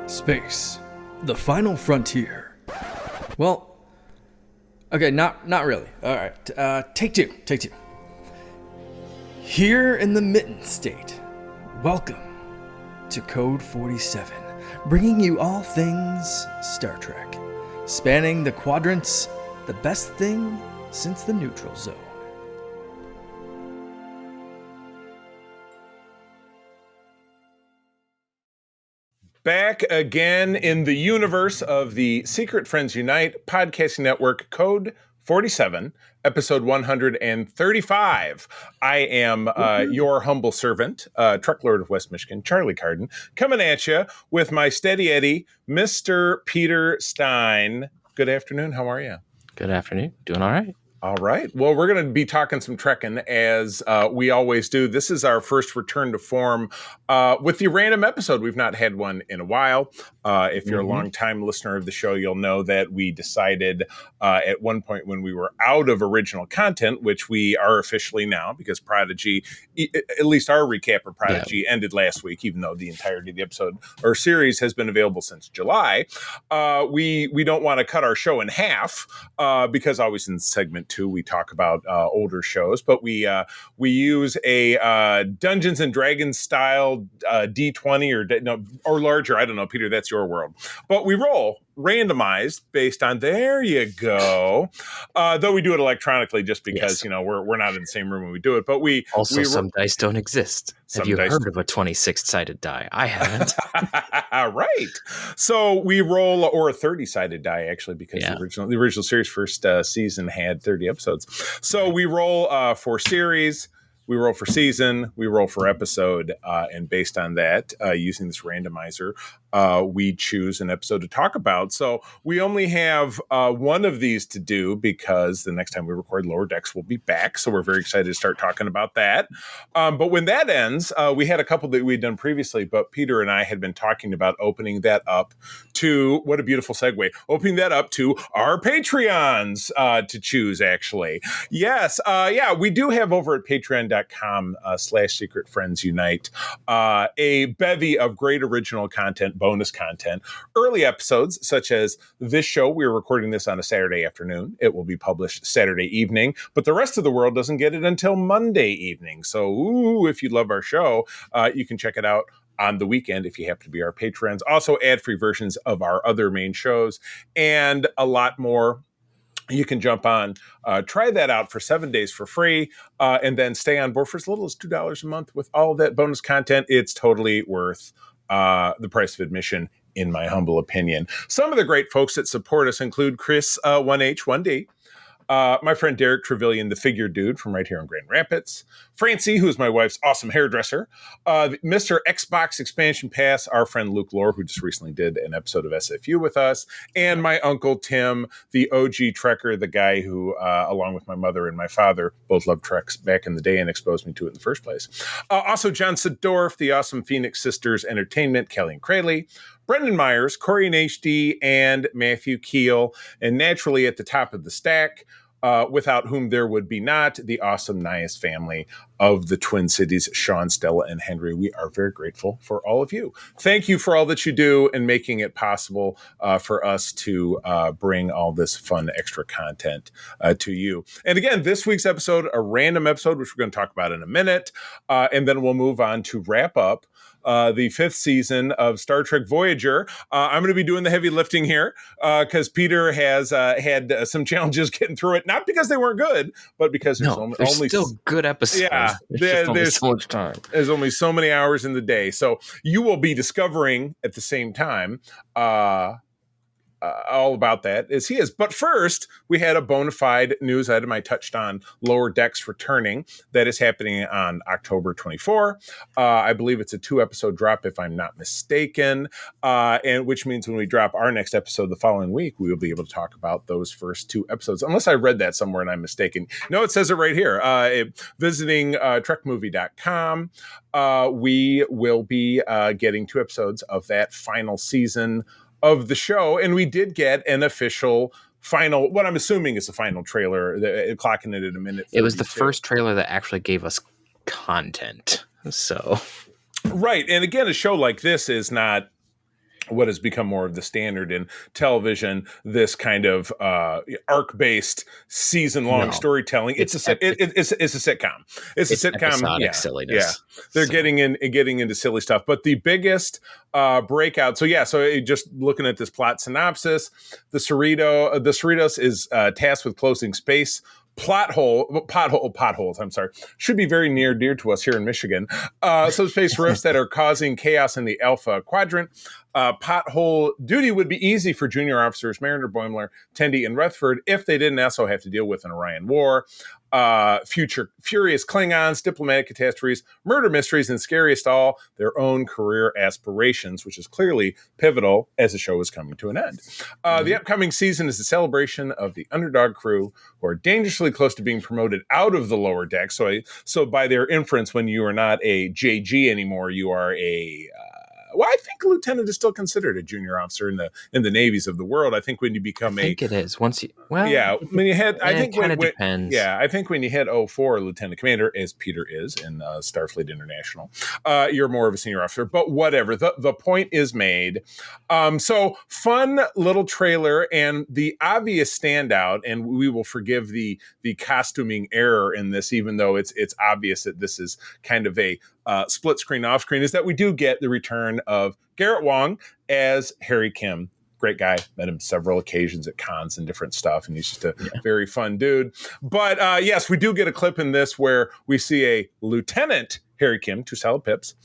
Space, the final frontier. Well, okay, not really. All right, take two. Here in the Mitten State, welcome to Code 47, bringing you all things Star Trek, spanning the quadrants, the best thing since the neutral zone. Back again in the universe of the Secret Friends Unite podcasting network, Code 47, episode 135. I am your humble servant, Truck Lord of West Michigan, Charlie Carden, coming at you with my steady Eddie, Mr. Peter Stein. Good afternoon. How are you? Good afternoon. Doing all right. All right. Well, we're going to be talking some trekking as we always do. This is our first return to form with the random episode. We've not had one in a while. If you're a longtime listener of the show, you'll know that we decided at one point when we were out of original content, which we are officially now because Prodigy, at least our recap of Prodigy ended last week, even though the entirety of the episode or series has been available since July. We don't want to cut our show in half because always in segment 2 we talk about older shows, but we use a Dungeons and Dragons style D20 or larger. I don't know, Peter, that's your world. But we roll randomized based on, there you go. Though we do it electronically just because, we're not in the same room when we do it. But some dice don't exist. Have you heard of a 26-sided die? I haven't. Right. So we roll, or a 30-sided die, actually, because the original series first season had 30 episodes. So we roll for series, we roll for season, we roll for episode, and based on that, using this randomizer, we choose an episode to talk about. So we only have one of these to do because the next time we record Lower Decks, we'll be back. So we're very excited to start talking about that. But when that ends, we had a couple that we'd done previously, but Peter and I had been talking about opening that up to, what a beautiful segue, opening that up to our Patreons to choose, actually. Yes. We do have over at patreon.com/secretfriendsunite a bevy of great original content, bonus content, early episodes such as this show. We're recording this on a Saturday afternoon. It will be published Saturday evening, but the rest of the world doesn't get it until Monday evening. So if you love our show, you can check it out on the weekend if you happen to be our patrons. Also ad-free versions of our other main shows and a lot more. You can jump on, try that out for 7 days for free, and then stay on board for as little as $2 a month with all of that bonus content. It's totally worth the price of admission, in my humble opinion. Some of the great folks that support us include Chris 1H1D, my friend Derek Trevelyan, the figure dude from right here in Grand Rapids, Francie, who's my wife's awesome hairdresser, Mr. Xbox Expansion Pass, our friend Luke Lore, who just recently did an episode of SFU with us, and my uncle Tim, the OG Trekker, the guy who, along with my mother and my father, both loved Treks back in the day and exposed me to it in the first place. Also John Sedorf, the awesome Phoenix Sisters Entertainment, Kelly and Crayley, Brendan Myers, Corey and HD, and Matthew Keel, and naturally at the top of the stack, without whom there would be not, the awesome Nias family of the Twin Cities, Sean, Stella, and Henry. We are very grateful for all of you. Thank you for all that you do and making it possible for us to bring all this fun extra content to you. And again, this week's episode, a random episode, which we're going to talk about in a minute, and then we'll move on to wrap up the 5th season of Star Trek Voyager. I'm going to be doing the heavy lifting here because Peter has had some challenges getting through it, not because they weren't good, but because there's only still good episodes. Yeah, there's so much time. There's only so many hours in the day. So you will be discovering at the same time all about that as he is. But first, we had a bona fide news item I touched on, Lower Decks returning. That is happening on October 24. I believe it's a 2-episode drop, if I'm not mistaken, and which means when we drop our next episode the following week, we will be able to talk about those first 2 episodes, unless I read that somewhere and I'm mistaken. No, it says it right here. Visiting trekmovie.com, we will be getting 2 episodes of that final season of the show, and we did get an official final, what I'm assuming is the final trailer, clocking it at a minute 32. It was the first trailer that actually gave us content. So right, and again, a show like this is not what has become more of the standard in television, this kind of arc-based season-long storytelling. It's a sitcom. It's a sitcom. Episodic silliness. Yeah, they're getting into silly stuff. But the biggest breakout. So just looking at this plot synopsis, the Cerritos is tasked with closing space potholes, I'm sorry, should be very near dear to us here in Michigan. Subspace rifts that are causing chaos in the Alpha Quadrant. Pothole duty would be easy for junior officers Mariner, Boimler, Tendi, and Rutherford if they didn't also have to deal with an Orion War, future furious Klingons, diplomatic catastrophes, murder mysteries, and scariest of all, their own career aspirations, which is clearly pivotal as the show is coming to an end. The upcoming season is a celebration of the underdog crew who are dangerously close to being promoted out of the lower deck. So by their inference, when you are not a JG anymore, you are a I think lieutenant is still considered a junior officer in the navies of the world. I think when you become I think it is. When you hit, I think it kind of depends. Yeah, I think when you hit 04 lieutenant commander, as Peter is in Starfleet International, you're more of a senior officer. But whatever, the point is made. So fun little trailer, and the obvious standout, and we will forgive the costuming error in this, even though it's obvious that this is kind of a split screen off screen, is that we do get the return of Garrett Wang as Harry Kim. Great guy. Met him several occasions at cons and different stuff, and he's just a very fun dude. But yes, we do get a clip in this where we see a Lieutenant Harry Kim, 2 solid pips,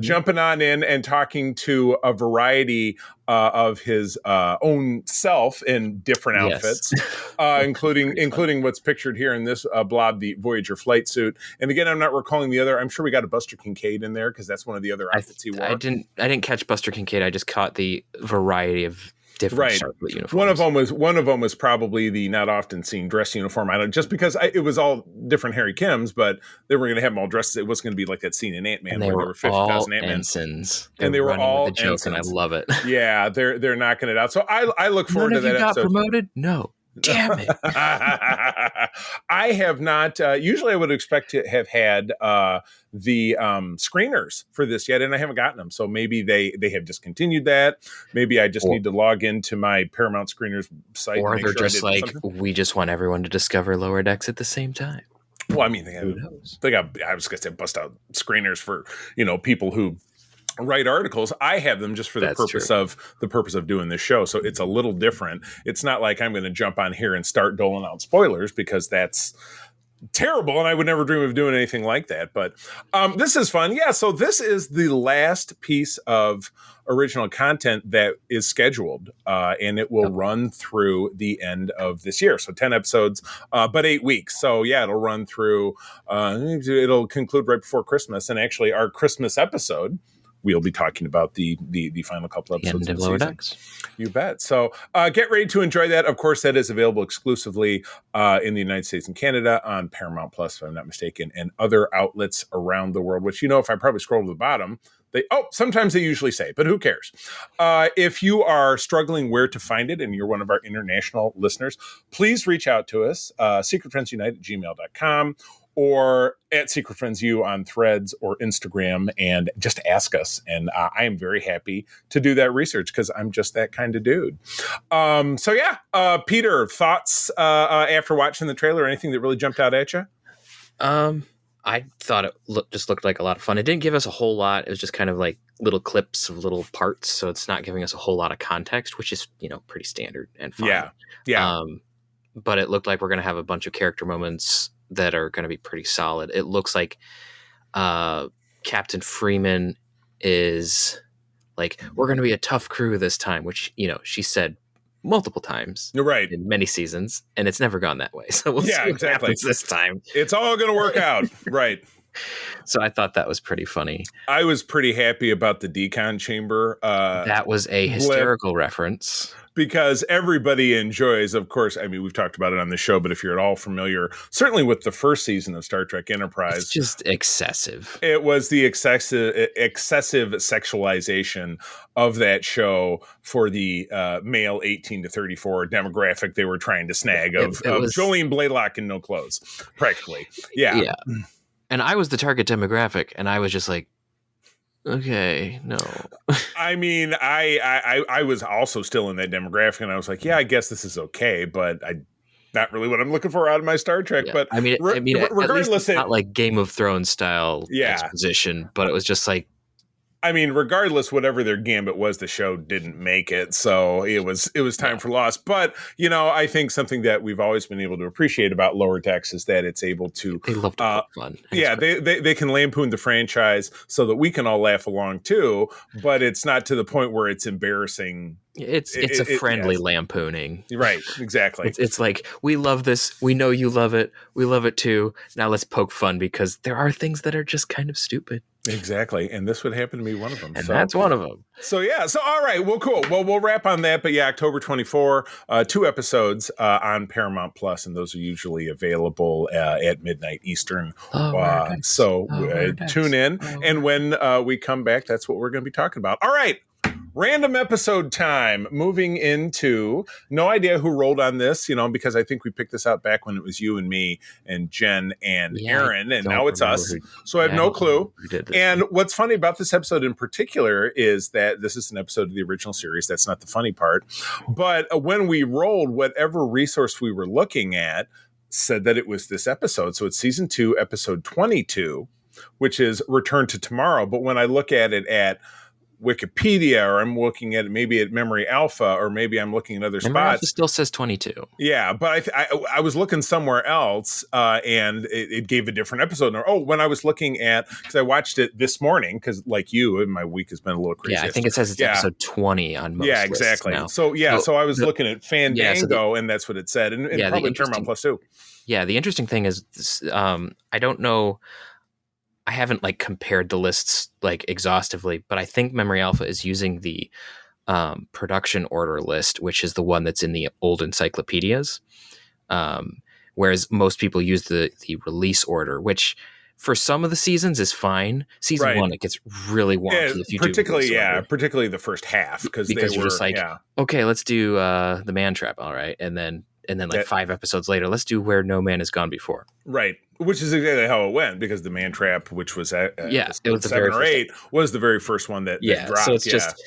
jumping on in and talking to a variety of his own self in different outfits, including what's pictured here in this blob, the Voyager flight suit. And again, I'm not recalling the other. I'm sure we got a Buster Kincaid in there because that's one of the other outfits he wore. I didn't catch Buster Kincaid. I just caught the variety of different Starfleet uniforms. One of them was probably the not often seen dress uniform. I don't, just because it was all different Harry Kims, but they were going to have them all dressed. It wasn't going to be like that scene in Ant-Man where there were 50,000 ensigns, and they were all with the joke, and I love it. Yeah, they're knocking it out. So I look forward to that. None of you got episode. Promoted? No. Damn it. I have not. Usually I would expect to have had the screeners for this yet, and I haven't gotten them. So maybe they have discontinued that. Maybe I just need to log into my Paramount Screeners site. Or they're just like, we just want everyone to discover Lower Decks at the same time. Well, I mean, I was going to say bust out screeners for, people who write articles. I have them just for the purpose of doing this show. So it's a little different. It's not like I'm going to jump on here and start doling out spoilers, because that's terrible, and I would never dream of doing anything like that. But this is fun. Yeah, so this is the last piece of original content that is scheduled, and it will run through the end of this year. So 10 episodes, but 8 weeks. So yeah, it'll run through, it'll conclude right before Christmas. And actually our Christmas episode, we'll be talking about the final couple episodes of the Lower season. Decks. You bet. So get ready to enjoy that. Of course, that is available exclusively in the United States and Canada on Paramount Plus, if I'm not mistaken, and other outlets around the world, which, if I probably scroll to the bottom, sometimes they usually say, but who cares? If you are struggling where to find it and you're one of our international listeners, please reach out to us, secretfriendsunite@gmail.com, or at secretfriendsu on Threads or Instagram, and just ask us. And I am very happy to do that research, because I'm just that kind of dude. Peter, thoughts after watching the trailer? Anything that really jumped out at you? I thought it just looked like a lot of fun. It didn't give us a whole lot. It was just kind of like little clips of little parts. So it's not giving us a whole lot of context, which is, pretty standard and fine. Yeah. But it looked like we're going to have a bunch of character moments that are going to be pretty solid. It looks like Captain Freeman is like, we're going to be a tough crew this time, which, she said multiple times. You're right. In many seasons, and it's never gone that way. So we'll see what happens this time. It's all going to work out. Right. So I thought that was pretty funny. I was pretty happy about the decon chamber. That was a hysterical reference. Because everybody enjoys, of course, I mean, we've talked about it on the show, but if you're at all familiar, certainly with the first season of Star Trek Enterprise. It's just excessive. It was the excessive sexualization of that show for the male 18 to 34 demographic they were trying to snag of Jolene Blaylock in no clothes, practically. Yeah. And I was the target demographic, and I was just like, Okay, no. I mean, I was also still in that demographic, and I was like, yeah, I guess this is okay, but I not really what I'm looking for out of my Star Trek. Yeah, But I mean, at least regardless, it's not like Game of Thrones style yeah. exposition, but it was just like, I mean, regardless, whatever their gambit was, the show didn't make it, so it was time for loss. But I think something that we've always been able to appreciate about Lower Decks is that it's able to, they love to poke fun. yeah, they can lampoon the franchise so that we can all laugh along too. But it's not to the point where it's embarrassing. It's a friendly lampooning. Right, exactly. It's like, we love this. We know you love it. We love it too. Now let's poke fun because there are things that are just kind of stupid. Exactly. And this would happen to be one of them. And that's one of them. So, yeah. So, all right. Well, cool. Well, we'll wrap on that. But yeah, October 24, 2 episodes on Paramount Plus, and those are usually available at midnight Eastern. Tune in. And when we come back, that's what we're going to be talking about. All right. Random episode time. Moving into, no idea who rolled on this, because I think we picked this out back when it was you and me and Jen and Aaron, and now it's us. So I have no clue. And what's funny about this episode in particular is that this is an episode of the original series. That's not the funny part. But when we rolled, whatever resource we were looking at said that it was this episode. So it's season 2, episode 22, which is Return to Tomorrow. But when I look at it at Wikipedia, or I'm looking at it maybe at Memory Alpha, or maybe I'm looking at other Memory spots. Alpha still says 22. Yeah, but I was looking somewhere else, and it gave a different episode. When I was looking at, because I watched it this morning, because like you, my week has been a little crazy. Yeah, I think it says it's episode 20 on most lists exactly. now. So I was looking at Fandango, and that's what it said, and probably Paramount Plus too. Yeah, the interesting thing is, I don't know. I haven't compared the lists exhaustively, but I think Memory Alpha is using the production order list, which is the one that's in the old encyclopedias. Whereas most people use the release order, which for some of the seasons is fine. Season 1, it gets really wonky if you particularly the first half, because you're just okay, let's do the Man Trap, all right, and then 5 episodes later, let's do Where No Man Has Gone Before. Right, which is exactly how it went, because the Man Trap, which was it was the 7 or 8, was the very first one that dropped. So it's just,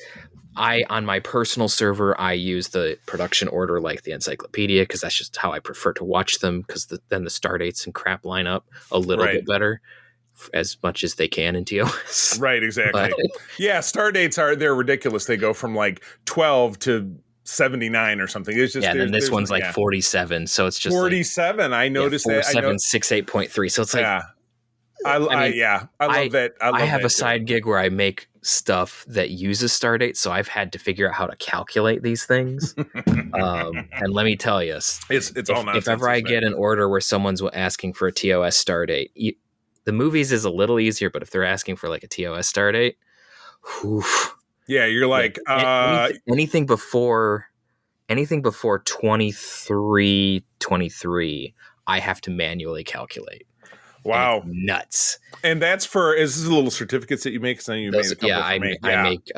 on my personal server, I use the production order like the encyclopedia, because that's just how I prefer to watch them, because then the star dates and crap line up a little bit better, as much as they can in TOS. Right, exactly. Star dates they're ridiculous. They go from 12 to 79 or something. It's just and this one's 47, so it's just 47. I noticed 4768.3. So it's I love that. I have a side gig where I make stuff that uses star dates, so I've had to figure out how to calculate these things. And let me tell you, it's all nonsense. If ever I get an order where someone's asking for a TOS star date, the movies is a little easier, but if they're asking for a TOS star date, whew. Yeah, you're anything before 23, I have to manually calculate. Wow, nuts! And that's is this little certificates that you make? Because you made a couple. I make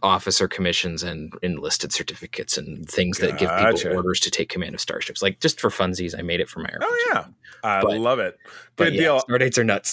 officer commissions and enlisted certificates and things that give people orders to take command of starships. Just for funsies, I made it for my RPG. Oh yeah, I love it. Good deal. Star dates are nuts.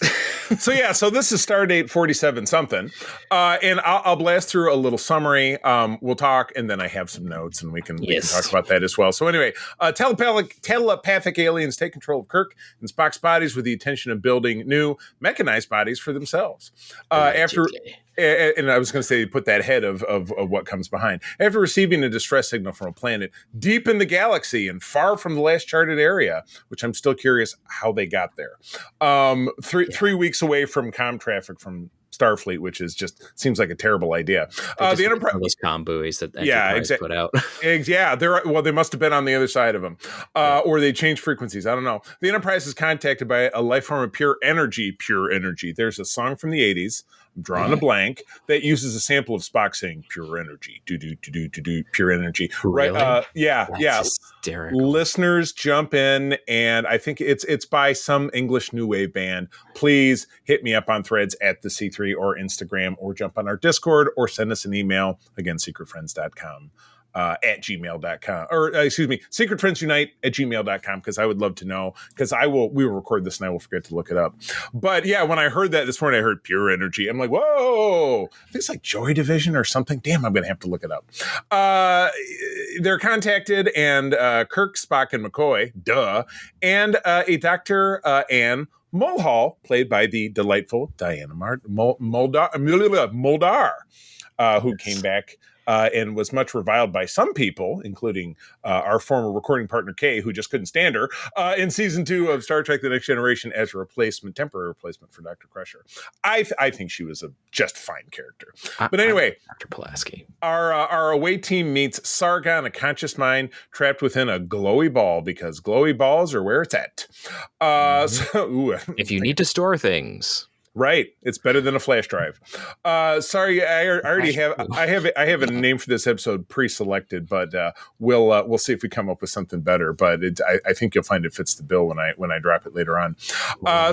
So this is Stardate 47 something, and I'll blast through a little summary. We'll talk, and then I have some notes, and we can talk about that as well. So anyway, telepathic aliens take control of Kirk and Spock's bodies with the intention of building new mechanized bodies for themselves. And I was going to say, put that ahead of what comes behind. After receiving a distress signal from a planet deep in the galaxy and far from the last charted area, which I'm still curious how they got there. 3 weeks away from comm traffic from Starfleet, which is seems like a terrible idea. The Enterprise, those comm buoys that Enterprise put out. They must have been on the other side of them, or they changed frequencies. I don't know. The Enterprise is contacted by a life form of pure energy. There's a song from the 80s. I'm drawing a blank that uses a sample of Spock saying "pure energy," do pure energy. Really? Right? That's hysterical. Listeners, jump in, and I think it's by some English new wave band. Please hit me up on Threads at the C3 or Instagram, or jump on our Discord, or send us an email, again, secretfriends.com. at gmail.com, or excuse me, secretfriendsunite@gmail.com, because I would love to know, because we will record this and I will forget to look it up. But yeah, when I heard that this morning, I heard pure energy. I'm like, whoa, I think it's like Joy Division or something. Damn, I'm going to have to look it up. They're contacted, and Kirk, Spock, and McCoy, duh, and a Dr. Anne Mulhall, played by the delightful Diana Muldar, who came back and was much reviled by some people, including our former recording partner, Kay, who just couldn't stand her, in season 2 of Star Trek The Next Generation as a temporary replacement for Dr. Crusher. I think she was a just fine character. But anyway, Dr. Pulaski. Our away team meets Sargon, a conscious mind trapped within a glowy ball, because glowy balls are where it's at. If you need to store things. Right, it's better than a flash drive. Sorry, I already have. I have a name for this episode pre-selected, but we'll see if we come up with something better. But I think you'll find it fits the bill when I drop it later on.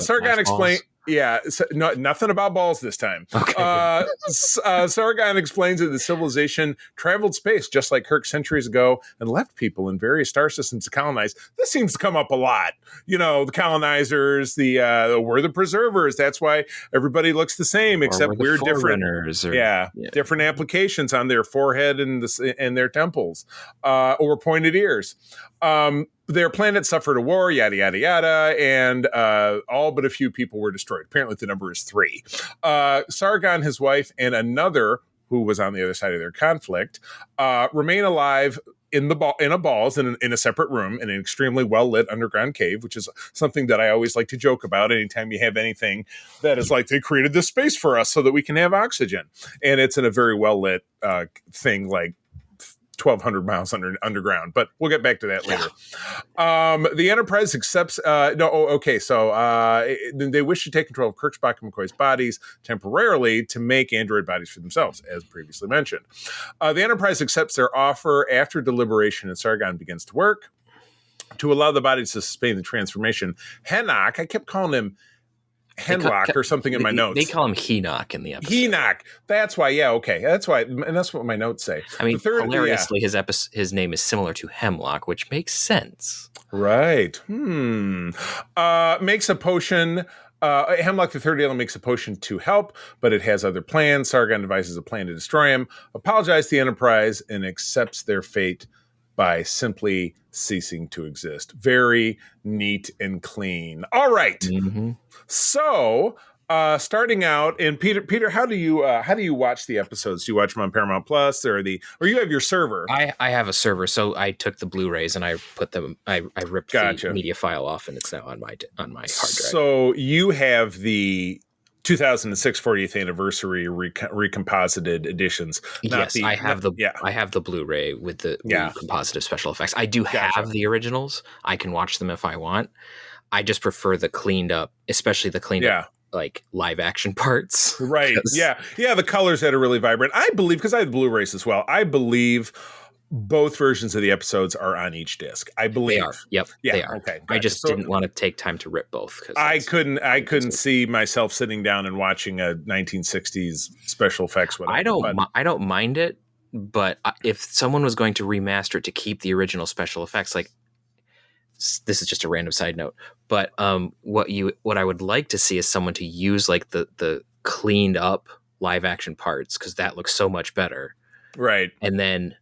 Sargon explained. Yeah, nothing about balls this time. Okay. Sargon explains that the civilization traveled space just like Kirk centuries ago and left people in various star systems to colonize. This seems to come up a lot. The colonizers, we're the preservers. That's why everybody looks the same, except we're different. Different applications on their forehead and their temples, or pointed ears. Their planet suffered a war, yada, yada, yada, and all but a few people were destroyed. Apparently the number is 3. Sargon, his wife, and another who was on the other side of their conflict remain alive in a separate room in an extremely well-lit underground cave, which is something that I always like to joke about anytime you have anything that is like, they created this space for us so that we can have oxygen. And it's in a very well-lit thing, like 1,200 miles underground, but we'll get back to that later. The Enterprise accepts. So they wish to take control of Kirk, Spock, and McCoy's bodies temporarily to make android bodies for themselves, as previously mentioned. The Enterprise accepts their offer after deliberation, and Sargon begins to work to allow the bodies to sustain the transformation. Henoch, I kept calling him Henlock or something in my notes. They call him Henoch in the episode. Henoch. That's why. Yeah. Okay. That's why. And that's what my notes say. I mean, hilariously, his name is similar to Hemlock, which makes sense. Right. Makes a potion. Hemlock the Third Alien makes a potion to help, but it has other plans. Sargon devises a plan to destroy him, apologizes to the Enterprise, and accepts their fate by simply ceasing to exist. Very neat and clean. All right. Mm-hmm. So, starting out, and Peter, how do you watch the episodes? Do you watch them on Paramount Plus, or you have your server? I have a server, so I took the Blu-rays and I put them. I ripped the media file off, and it's now on my hard drive. So you have the 2006 40th anniversary recomposited editions. Yes, I have the Blu-ray with the recomposited special effects. I do have the originals. I can watch them if I want. I just prefer the cleaned up, especially the cleaned up like live action parts. Right. Yeah. The colors that are really vibrant. I believe, because I have Blu-rays as well, I believe both versions of the episodes are on each disc. I believe they are. Yep. Yeah, they are. Okay. Gotcha. I just didn't want to take time to rip both. I couldn't see myself sitting down and watching a 1960s special effects one. I don't mind it, but if someone was going to remaster it to keep the original special effects, like, this is just a random side note, but what I would like to see is someone to use like the cleaned up live action parts, because that looks so much better. Right. And then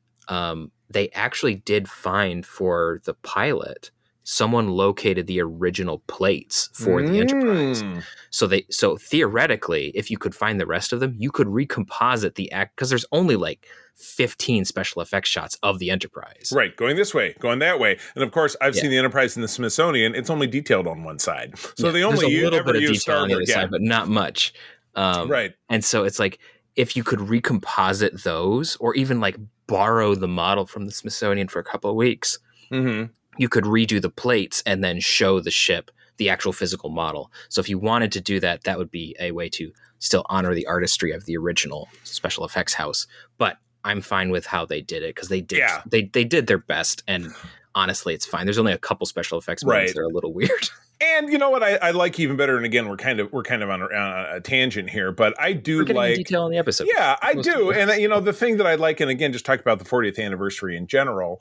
they actually did find, for the pilot, someone located the original plates for the Enterprise. So theoretically, if you could find the rest of them, you could recomposite the act, because there's only like 15 special effects shots of the Enterprise. Right, going this way, going that way. And of course, I've seen the Enterprise in the Smithsonian. It's only detailed on one side. So they only use a little bit of detail on the other side, but not much. Right. And so it's like, if you could recomposite those, or even like borrow the model from the Smithsonian for a couple of weeks, you could redo the plates and then show the ship, the actual physical model. So if you wanted to do that, that would be a way to still honor the artistry of the original special effects house. But I'm fine with how they did it, because they did their best, and honestly, it's fine. There's only a couple special effects moments that are a little weird. And you know what I like even better, and again we're kind of on a tangent here, but I do We're getting in like detail in the episode. Yeah, I do, and the thing that I like, and again just talk about the 40th anniversary in general,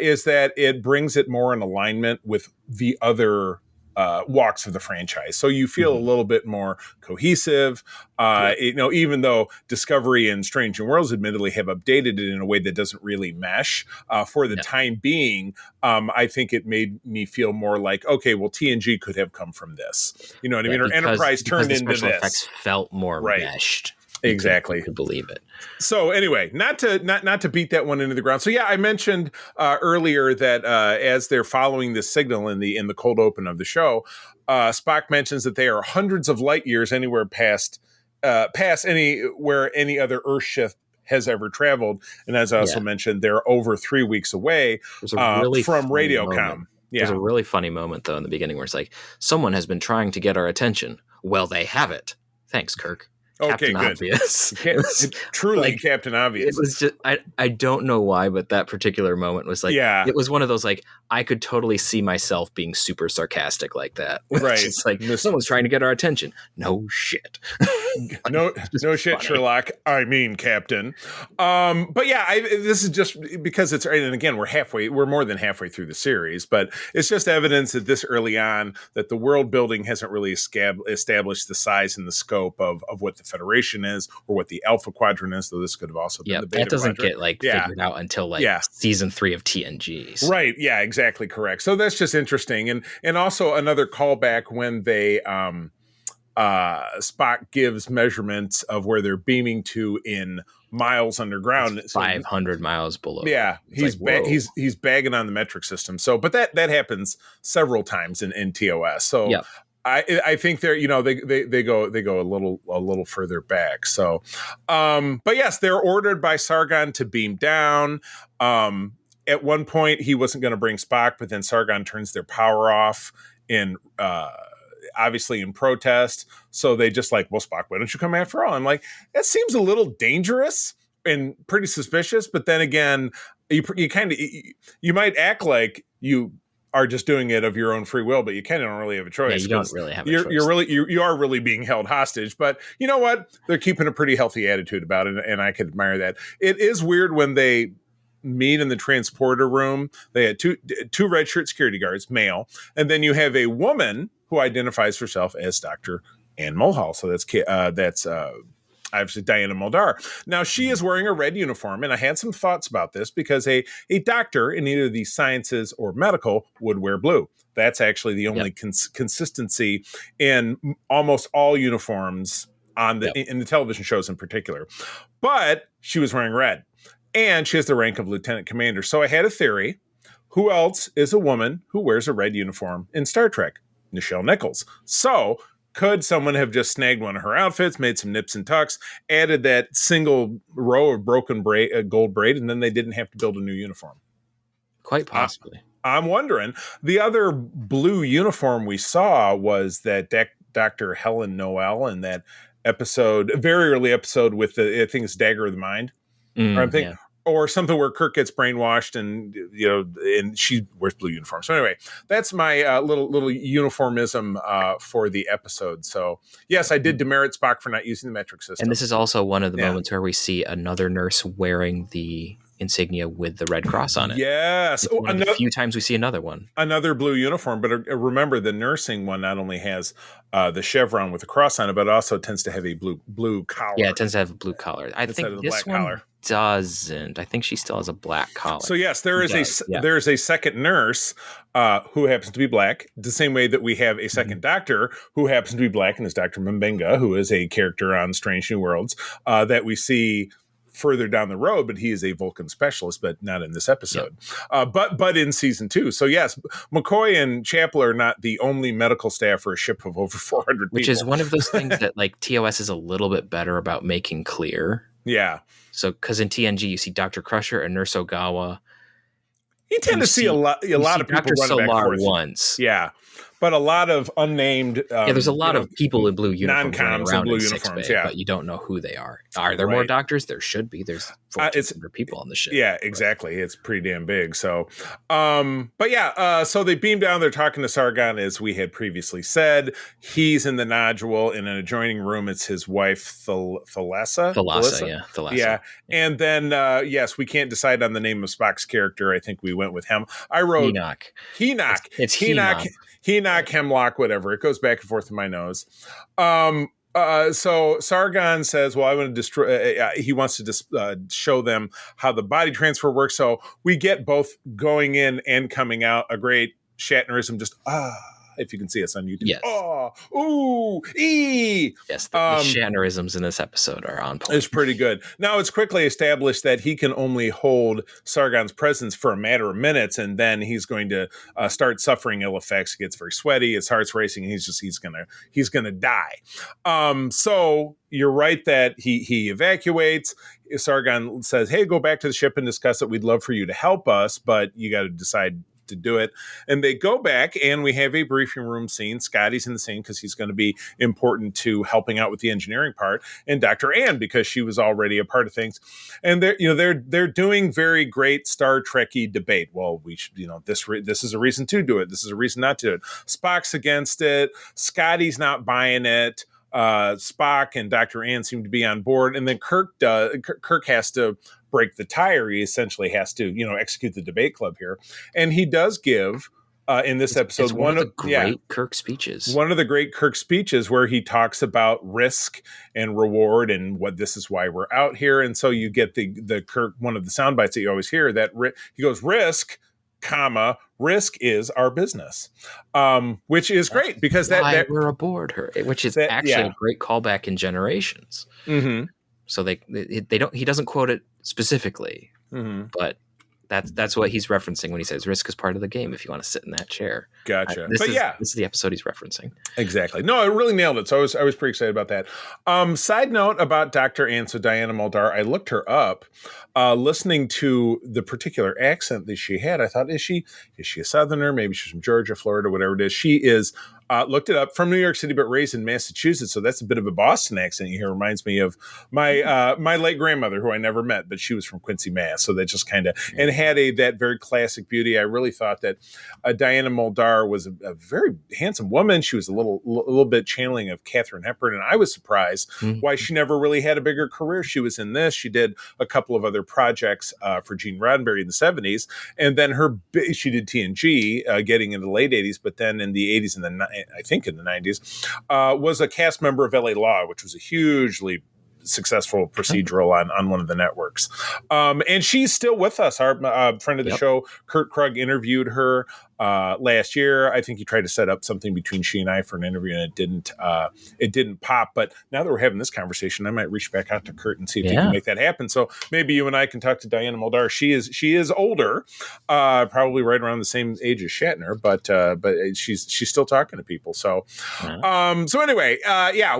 is that it brings it more in alignment with the other walks of the franchise, so you feel a little bit more cohesive. Even though Discovery and Strange New Worlds admittedly have updated it in a way that doesn't really mesh for the time being, I think it made me feel more like, okay, well, TNG could have come from this, you know what I mean, or Enterprise turned into this. Special effects felt more meshed. Exactly. You could believe it. So anyway, not to beat that one into the ground. So yeah, I mentioned earlier that as they're following this signal in the cold open of the show, Spock mentions that they are hundreds of light years anywhere past anywhere any other Earth ship has ever traveled, and as I also mentioned, they're over 3 weeks away from Radiocom. There's a really funny moment though in the beginning where it's like, someone has been trying to get our attention. Well, they have it. Thanks, Kirk. Okay, Captain good. Obvious. Truly Captain Obvious. It was just I don't know why, but that particular moment was like, it was one of those like, I could totally see myself being super sarcastic like that. Right. It's like, someone's trying to get our attention. No shit. no shit, funny. Sherlock. I mean, Captain. But yeah, this is just because it's, and again, we're more than halfway through the series, but it's just evidence that this early on that the world building hasn't really established the size and the scope of what the Federation is or what the Alpha Quadrant is, though this could have also been the Beta that doesn't Quadrant. get figured out until season 3 of TNG. So. Right. Yeah, exactly correct. So that's just interesting. And also another callback when they Spock gives measurements of where they're beaming to in miles underground. It's 500 miles below. Yeah, he's bagging on the metric system. So, but that happens several times in TOS. So I think they're, they go a little further back. So, but yes, they're ordered by Sargon to beam down. At one point, he wasn't going to bring Spock, but then Sargon turns their power off obviously in protest. So they just like, well, Spock, why don't you come after all? I'm like, that seems a little dangerous and pretty suspicious. But then again, you might act like you are just doing it of your own free will, but you kind of don't really have a choice. Yeah, you don't really have a choice. You are really being held hostage, but you know what? They're keeping a pretty healthy attitude about it, and I could admire that. It is weird when they meet in the transporter room. They had two red shirt security guards, male, and then you have a woman who identifies herself as Dr. Ann Mulhall. So that's obviously Diana Muldaur. Now, she is wearing a red uniform, and I had some thoughts about this because a doctor in either the sciences or medical would wear blue. That's actually the only consistency in almost all uniforms in the television shows in particular. But she was wearing red, and she has the rank of lieutenant commander. So I had a theory. Who else is a woman who wears a red uniform in Star Trek? Nichelle Nichols. So could someone have just snagged one of her outfits, made some nips and tucks, added that single row of broken gold braid, and then they didn't have to build a new uniform? Quite possibly. I'm wondering. The other blue uniform we saw was that Dr. Helen Noel in that episode, very early episode with I think it's Dagger of the Mind. Or something where Kirk gets brainwashed and and she wears blue uniform. So anyway, that's my little uniformism for the episode. So yes, I did demerit Spock for not using the metric system. And this is also one of the moments where we see another nurse wearing the insignia with the red cross on it. Yes. A few times we see another one. Another blue uniform, but remember the nursing one not only has the chevron with the cross on it, but also tends to have a blue collar. Yeah, it tends to have a blue collar. I think this one collar doesn't. I think she still has a black collar. So yes, there is a second nurse who happens to be black, the same way that we have a second doctor who happens to be black, and is Dr. Mbenga, who is a character on Strange New Worlds that we see further down the road, but he is a Vulcan specialist, but not in this episode. But in season 2. So yes, McCoy and Chapel are not the only medical staff for a ship of over 400 people. Which is one of those things that like TOS is a little bit better about making clear. Yeah. So because in TNG you see Dr. Crusher and Nurse Ogawa. You tend to see a lot of people Dr. running Solar back and forth once. Yeah. but a lot of unnamed. There's a lot of people in blue uniforms running non-coms in around blue in uniforms, sickbay, but you don't know who they are. Are there more doctors? There should be. There's 1,400 people on the ship. Yeah, exactly. It's pretty damn big. So, but yeah, so they beam down. They're talking to Sargon, as we had previously said. He's in the nodule in an adjoining room. It's his wife, Thalassa. Thalassa. Yeah. And then, yes, we can't decide on the name of Spock's character. I think we went with him. I wrote Henoch. It's Henoch, Hemlock, whatever. It goes back and forth in my nose. So Sargon says, well, I want to destroy, he wants to show them how the body transfer works. So we get both going in and coming out, a great Shatnerism, just, if you can see us on YouTube. Yes. Oh, ooh, ee. Yes, the Shatnerisms in this episode are on point. It's pretty good. Now, it's quickly established that he can only hold Sargon's presence for a matter of minutes, and then he's going to start suffering ill effects. He gets very sweaty, his heart's racing, and he's gonna die. So you're right that he evacuates. Sargon says, "Hey, go back to the ship and discuss it. We'd love for you to help us, but you got to decide to do it." And they go back, and we have a briefing room scene. Scotty's in the scene because he's going to be important to helping out with the engineering part, and Dr. Ann because she was already a part of things. And they're doing very great Star Trek-y debate. Well, we should, this is a reason to do it. This is a reason not to do it. Spock's against it. Scotty's not buying it. Spock and Dr. Ann seem to be on board, and then Kirk has to break the tire. He essentially has to, execute the debate club here, and he does give in this episode one of the great Kirk speeches. One of the great Kirk speeches where he talks about risk and reward and what this is why we're out here, and so you get the Kirk, one of the sound bites that you always hear, that he goes, risk, risk is our business, which is great because that we're aboard her, which is actually a great callback in Generations. Mm-hmm. So they don't. He doesn't quote it specifically, but that's what he's referencing when he says risk is part of the game. If you want to sit in that chair, gotcha. This is the episode he's referencing. Exactly. No, it really nailed it. So I was pretty excited about that. Side note about Dr. Ann, so Diana Muldaur, I looked her up. Listening to the particular accent that she had, I thought, is she a Southerner? Maybe she's from Georgia, Florida, whatever it is. She is. Looked it up, from New York City, but raised in Massachusetts. So that's a bit of a Boston accent you hear. Reminds me of my late grandmother, who I never met, but she was from Quincy, Mass. So that just kind of, and had that very classic beauty. I really thought that Diana Muldaur was a very handsome woman. She was a little bit channeling of Katharine Hepburn, and I was surprised why she never really had a bigger career. She was in this. She did a couple of other projects for Gene Roddenberry in the 70s, and then she did TNG, getting into the late 80s, but then in the 80s and I think in the 90s, was a cast member of LA Law, which was a hugely successful procedural on one of the networks. And she's still with us. Our friend of the show, Kurt Krug, interviewed her last year. I think he tried to set up something between she and I for an interview, and it didn't pop. But now that we're having this conversation, I might reach back out to Kurt and see if he can make that happen. So maybe you and I can talk to Diana Muldaur. She is older, probably right around the same age as Shatner, but she's still talking to people. So so anyway,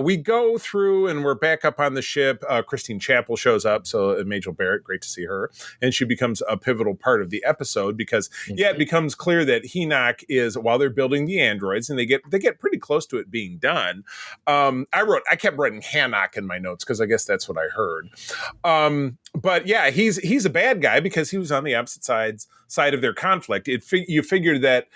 we go through and we're back up on the ship. Christine Chappell shows up, so Majel Barrett, great to see her, and she becomes a pivotal part of the episode because it becomes clear that Henoch is, while they're building the androids, and they get pretty close to it being done. I kept writing Hanoch in my notes because I guess that's what I heard. But yeah, he's a bad guy because he was on the opposite side of their conflict. You figured that.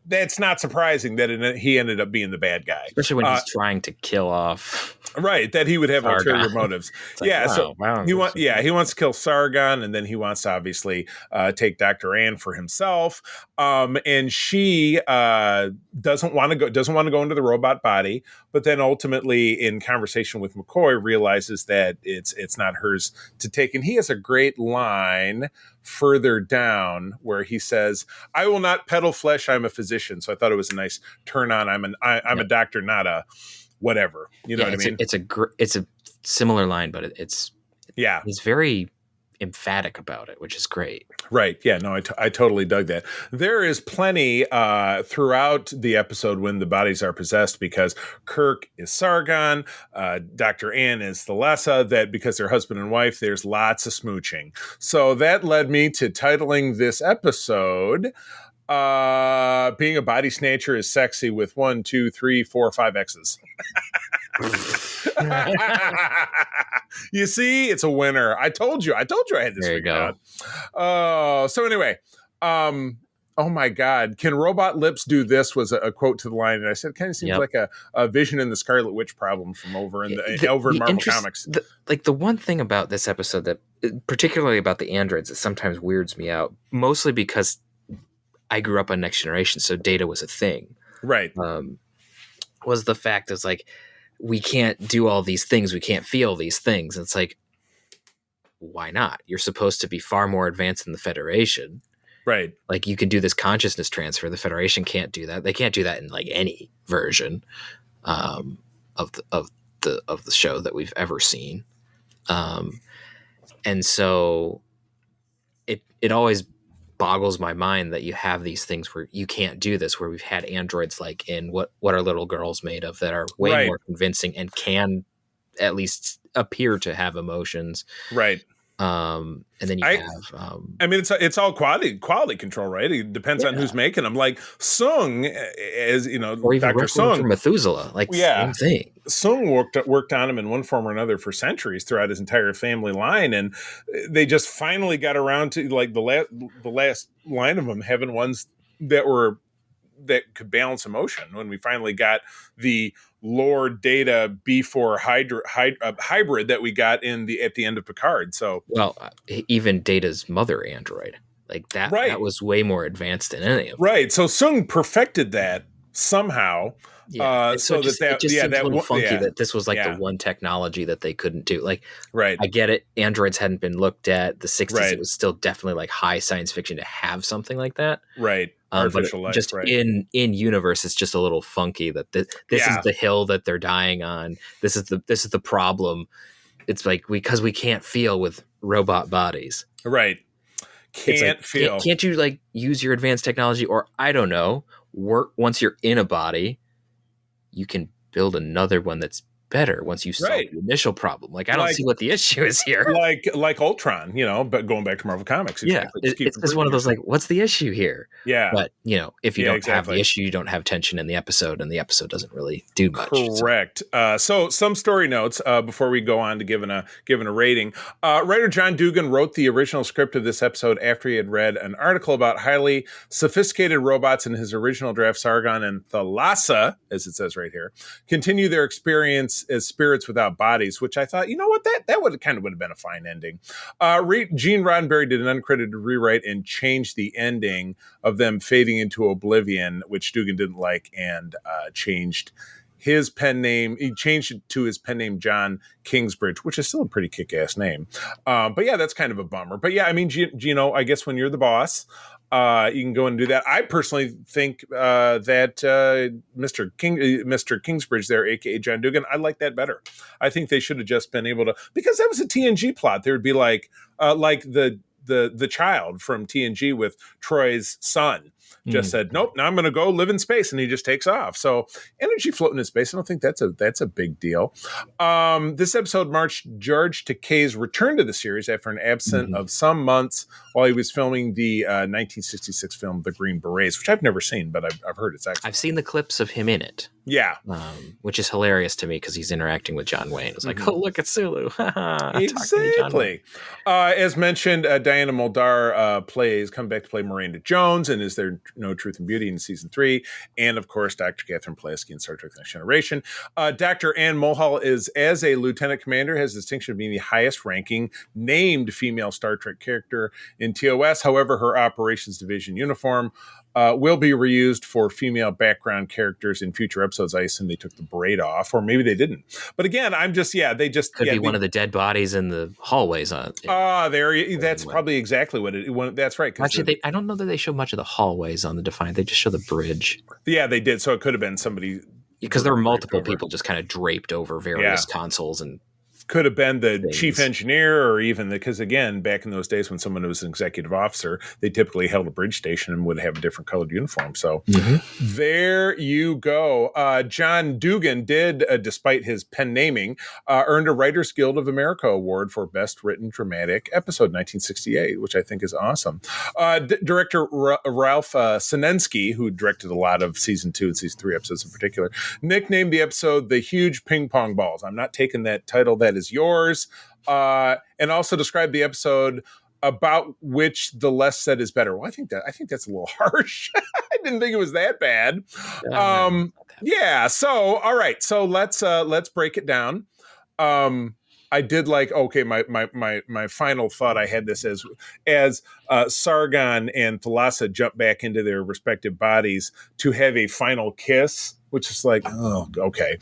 That's not surprising that he ended up being the bad guy, especially when he's trying to kill off. Right, that he would have ulterior motives. He wants to kill Sargon, and then he wants to obviously take Dr. Ann for himself. And she doesn't want to go into the robot body, but then ultimately, in conversation with McCoy, realizes that it's not hers to take. And he has a great line further down where he says, "I will not peddle flesh. I'm a physician." So I thought it was a nice turn on. I'm a doctor, not a whatever. You know what I mean? It's a similar line, but it's he's very emphatic about it, which is great. Right. Yeah, no, I totally dug that. There is plenty throughout the episode when the bodies are possessed, because Kirk is Sargon, Dr. Ann is Thalassa, that because they're husband and wife, there's lots of smooching. So that led me to titling this episode Being a body snatcher is sexy with 1, 2, 3, 4, 5 X's. You see, it's a winner. I told you I had this There you figured go. out. So anyway, oh my God, can robot lips do this? Was a quote to the line, and I said, it kind of seems like a Vision and the Scarlet Witch problem from over in Marvel Comics. The one thing about this episode that, particularly about the androids, that sometimes weirds me out, mostly because I grew up on Next Generation, so data was a thing. Right. Was the fact is like, we can't do all these things, we can't feel these things. And it's like, why not? You're supposed to be far more advanced than the Federation. Right. Like, you can do this consciousness transfer. The Federation can't do that. They can't do that in like any version of the show that we've ever seen. And so it always boggles my mind that you have these things where you can't do this, where we've had androids like in What Are Little Girls Made Of, that are way more convincing and can at least appear to have emotions. Right. And then you have I mean, it's all quality control, right? It depends on who's making them. Like Sung, as you know, or even Dr. Sung from Methuselah, like same thing. Sung worked on him in one form or another for centuries throughout his entire family line, and they just finally got around to like the last line of them having ones that could balance emotion. When we finally got the Lord Data B4 hybrid that we got at the end of Picard. So, well, even Data's mother android, like that was way more advanced than any of them. Right. So Sung perfected that somehow. Yeah. It just seems a little funky that this was like the one technology that they couldn't do. Like, I get it. Androids hadn't been looked at. The 60s, it was still definitely like high science fiction to have something like that. Right. Artificial life, just in universe, it's just a little funky that this is the hill that they're dying on. This is the problem. It's like because we can't feel with robot bodies. Right. Can't feel. Can't you like use your advanced technology, or I don't know, work once you're in a body, you can build another one that's better once you solve the initial problem. Like, I don't see what the issue is here. Like Ultron, but going back to Marvel Comics. Exactly. It's just one of those, like, what's the issue here? Yeah. But, if you don't have the issue, you don't have tension in the episode, and the episode doesn't really do much. Correct. So some story notes before we go on to giving a rating. Writer John Dugan wrote the original script of this episode after he had read an article about highly sophisticated robots in his original draft. Sargon and Thalassa, as it says right here, continue their experience as spirits without bodies, which I thought, that would have been a fine ending. Gene Roddenberry did an uncredited rewrite and changed the ending of them fading into oblivion, which Dugan didn't like, and changed his pen name. He changed it to his pen name, John Kingsbridge, which is still a pretty kick-ass name. But yeah, that's kind of a bummer. But yeah, I mean, Gino, I guess when you're the boss, you can go and do that. I personally think that Mr. Kingsbridge there, aka John Dugan, I like that better. I think they should have just been able to, because that was a TNG plot. There would be like the child from TNG with Troy's son just said, nope, now I'm going to go live in space, and he just takes off. So energy floating in space, I don't think that's a big deal. This episode marked George Takei's return to the series after an absence of some months while he was filming the 1966 film The Green Berets, which I've never seen, but I've heard it's excellent. I've seen the clips of him in it. Yeah. Which is hilarious to me because he's interacting with John Wayne. It's like, oh, look at Sulu. Exactly. As mentioned, Diana Muldaur come back to play Miranda Jones, and Is There No Truth and Beauty in season 3. And of course, Dr. Catherine Pulaski in Star Trek The Next Generation. Dr. Ann Mulhall as a lieutenant commander, has the distinction of being the highest ranking named female Star Trek character in TOS. However, her operations division uniform will be reused for female background characters in future episodes. I assume they took the braid off, or maybe they didn't. But again, they just could be one of the dead bodies in the hallways. That's probably exactly what it. That's right. Actually, I don't know that they show much of the hallways on the Defiant. They just show the bridge. Yeah, they did. So it could have been somebody, because there were multiple people just kind of draped over various consoles and could have been the things. chief engineer, or even because again, back in those days when someone was an executive officer, they typically held a bridge station and would have a different colored uniform. So there you go. John Dugan did, despite his pen naming, earned a Writers Guild of America award for best written dramatic episode 1968, which I think is awesome. Director Ralph Sinensky, who directed a lot of season 2 and season 3 episodes in particular, nicknamed the episode "The Huge Ping Pong Balls." I'm not taking that title; that is yours. And also described the episode about which the less said is better. Well, I think that's a little harsh. I didn't think it was that bad. Yeah. So all right. So let's break it down. I did like, okay, my final thought, I had this as Sargon and Thalassa jump back into their respective bodies to have a final kiss, which is like, oh, okay.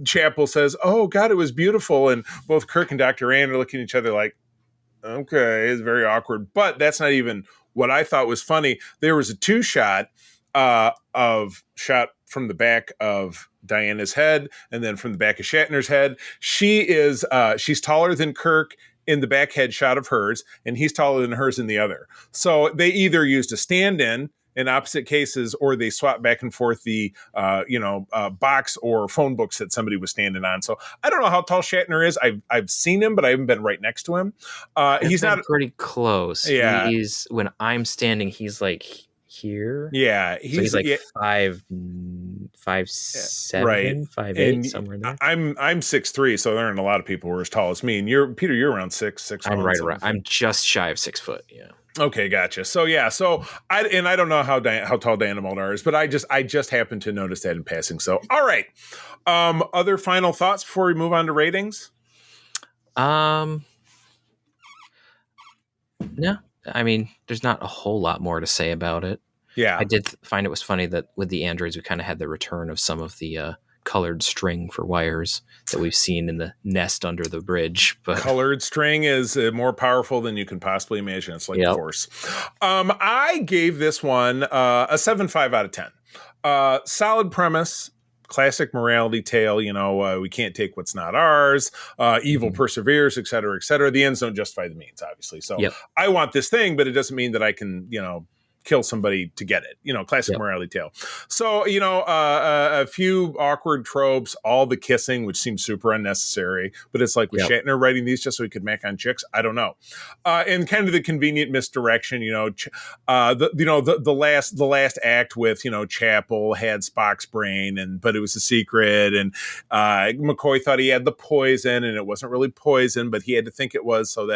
Chapel says, oh God, it was beautiful. And both Kirk and Dr. Ann are looking at each other like, okay, it's very awkward. But that's not even what I thought was funny. There was a 2-shot shot from the back of Diana's head and then from the back of Shatner's head. She's taller than Kirk in the back head shot of hers, and he's taller than hers in the other. So they either used a stand-in in opposite cases, or they swap back and forth the box or phone books that somebody was standing on. So I don't know how tall Shatner is. I've seen him, but I haven't been right next to him. He's not pretty close. Yeah. He's, when I'm standing, he's like here. Yeah, he's like 5'7", right, 5'8", somewhere in there. I'm 6'3", so there aren't a lot of people who are as tall as me. And you're around 6'6". I'm right around. I'm just shy of 6 foot. Yeah. Okay, gotcha. So yeah, I don't know how tall Diana Muldaur is, but I just happened to notice that in passing. So all right, other final thoughts before we move on to ratings? No, I mean, there's not a whole lot more to say about it. Yeah. I did find it was funny that with the androids, we kind of had the return of some of the colored string for wires that we've seen in the nest under the bridge. But colored string is more powerful than you can possibly imagine. It's like the Force. I gave this one a 7.5 out of 10. Solid premise. Classic morality tale, we can't take what's not ours, evil perseveres, et cetera, et cetera. The ends don't justify the means, obviously. So I want this thing, but it doesn't mean that I can, kill somebody to get it, classic morality tale. So, a few awkward tropes, all the kissing, which seems super unnecessary, but it's like, was Shatner writing these just so he could mac on chicks? I don't know. And kind of the convenient misdirection, the last act with, Chapel had Spock's brain but it was a secret. And McCoy thought he had the poison and it wasn't really poison, but he had to think it was, so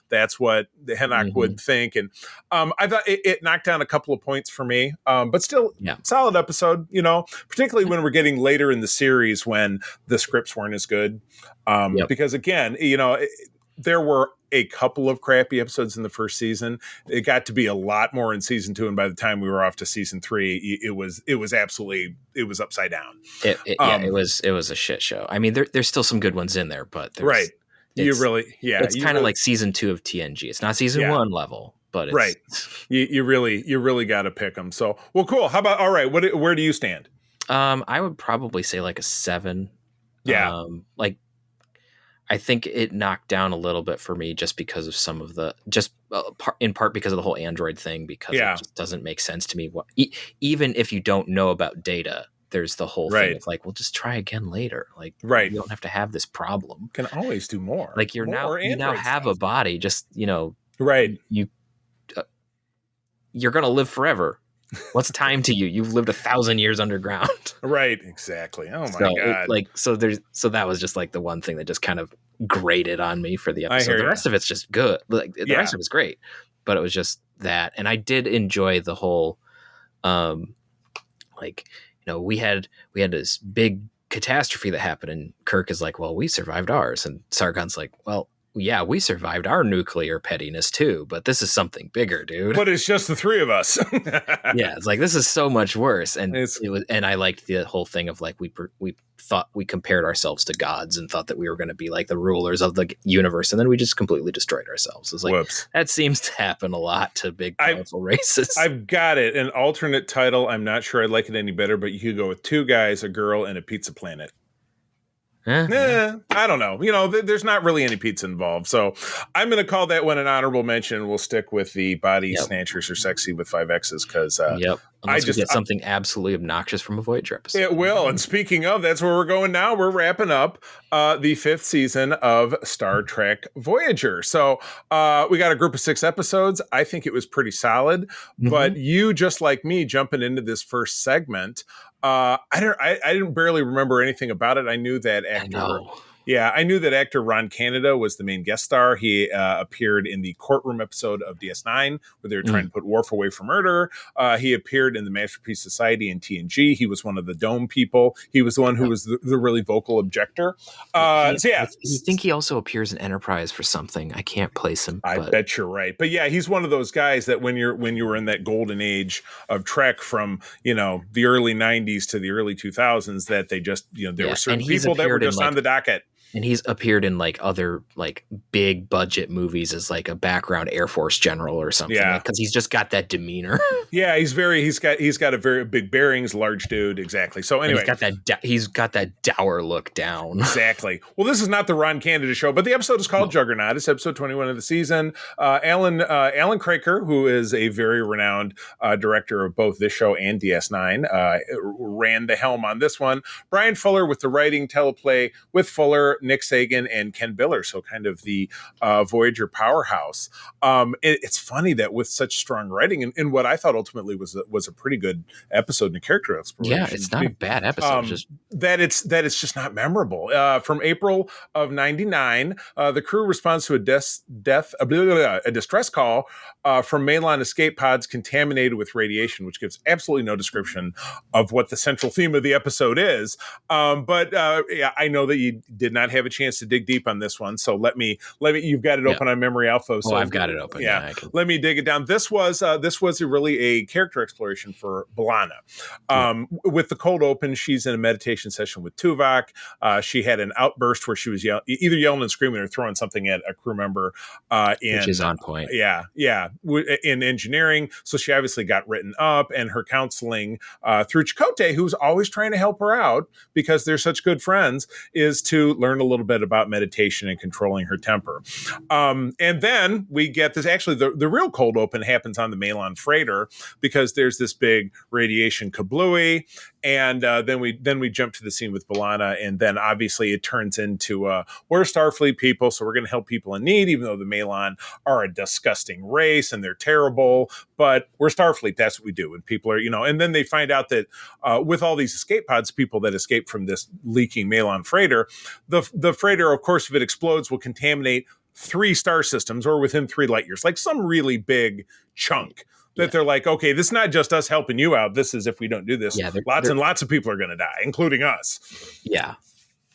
that's what the Henoch would think. And I thought it knocked down a couple of points for me, but still solid episode, particularly when we're getting later in the series when the scripts weren't as good. Because again, there were a couple of crappy episodes in the first season. It got to be a lot more in season 2. And by the time we were off to season 3, it was upside down. It was a shit show. I mean, there's still some good ones in there, but right. It's kind of like season 2 of TNG. It's not season 1 level. But right, you really got to pick them. So, well, cool. How about, all right, where do you stand? I would probably say like a 7. Yeah. I think it knocked down a little bit for me just because of some of the, in part because of the whole Android thing, because it just doesn't make sense to me. Even if you don't know about Data, there's the whole thing of like, well, just try again later. Like, you don't have to have this problem. Can always do more. Like you now have a body, just, right. You're going to live forever. What's time to you? You've lived 1,000 years underground. Right. Exactly. Oh my God. So that was just like the one thing that just kind of grated on me for the episode. The rest of it's just good. Like the rest of it's great, but it was just that. And I did enjoy the whole, we had this big catastrophe that happened and Kirk is like, well, we survived ours. And Sargon's like, well, yeah, we survived our nuclear pettiness too, but this is something bigger, dude. But it's just the 3 of us. Yeah, it's like, this is so much worse. And and I liked the whole thing of like, we thought we compared ourselves to gods and thought that we were going to be like the rulers of the universe. And then we just completely destroyed ourselves. It's like, whoops. That seems to happen a lot to big, powerful races. I've got it. An alternate title. I'm not sure I like it any better, but you could go with 2 guys, a girl, and a pizza planet. I don't know. There's not really any pizza involved. So I'm going to call that one an honorable mention. We'll stick with the body snatchers are sexy with 5 X's because Unless we get something absolutely obnoxious from a Voyager episode. It will. And speaking of, that's where we're going now. We're wrapping up the 5th season of Star Trek Voyager. So we got a group of 6 episodes. I think it was pretty solid. But you, just like me, jumping into this first segment, I didn't barely remember anything about it. I knew that actor. I knew that actor Ron Canada was the main guest star. He appeared in the courtroom episode of DS9 where they were trying to put Worf away from murder. He appeared in the Masterpiece Society in TNG. He was one of the Dome people. He was the one who was the really vocal objector. I think he also appears in Enterprise for something. I can't place him. I bet you're right. But yeah, he's one of those guys that when you were in that golden age of Trek from the early 90s to the early 2000s, that they just there were certain people that were just on the docket. And he's appeared in other big budget movies as a background Air Force general or something. Yeah, because he's just got that demeanor. Yeah, he's got a very big bearings, large dude. Exactly. So anyway, he's got that dour look down. Exactly. Well, this is not the Ron Canada show, but the episode is called Juggernaut. It's episode 21 of the season. Alan Craker, who is a very renowned director of both this show and DS9, ran the helm on this one. Brian Fuller with the writing, teleplay with Fuller, Nick Sagan, and Ken Biller. So kind of the Voyager powerhouse. It's funny that with such strong writing and what I thought ultimately was a pretty good episode in character exploration. Yeah, it's not a bad episode. Just that it's just not memorable. From April of '99, the crew responds to a distress call from Malon escape pods contaminated with radiation, which gives absolutely no description of what the central theme of the episode is. But I know that you did not have a chance to dig deep on this one, so let me. You've got it open on Memory Alpha. So I've got it open. Yeah, let me dig it down. This was really a character exploration for B'Elanna. With the cold open, she's in a meditation session with Tuvok. She had an outburst where she was either yelling and screaming or throwing something at a crew member. Which is on point. Yeah, in engineering. So she obviously got written up, and her counseling through Chakotay, who's always trying to help her out because they're such good friends, is to learn a little bit about meditation and controlling her temper. And then we get this. Actually, the real cold open happens on the Malon freighter because there's this big radiation kablooey, and then we jump to the scene with B'Elanna, and then obviously it turns into we're Starfleet people, so we're going to help people in need, even though the Malon are a disgusting race and they're terrible, but we're Starfleet. That's what we do. And people are, and then they find out that with all these escape pods, people that escape from this leaking Malon freighter, the freighter, of course, if it explodes, will contaminate 3 star systems or within 3 light years, like some really big chunk that they're like, okay, this is not just us helping you out. This is if we don't do this, lots and lots of people are going to die, including us. Yeah.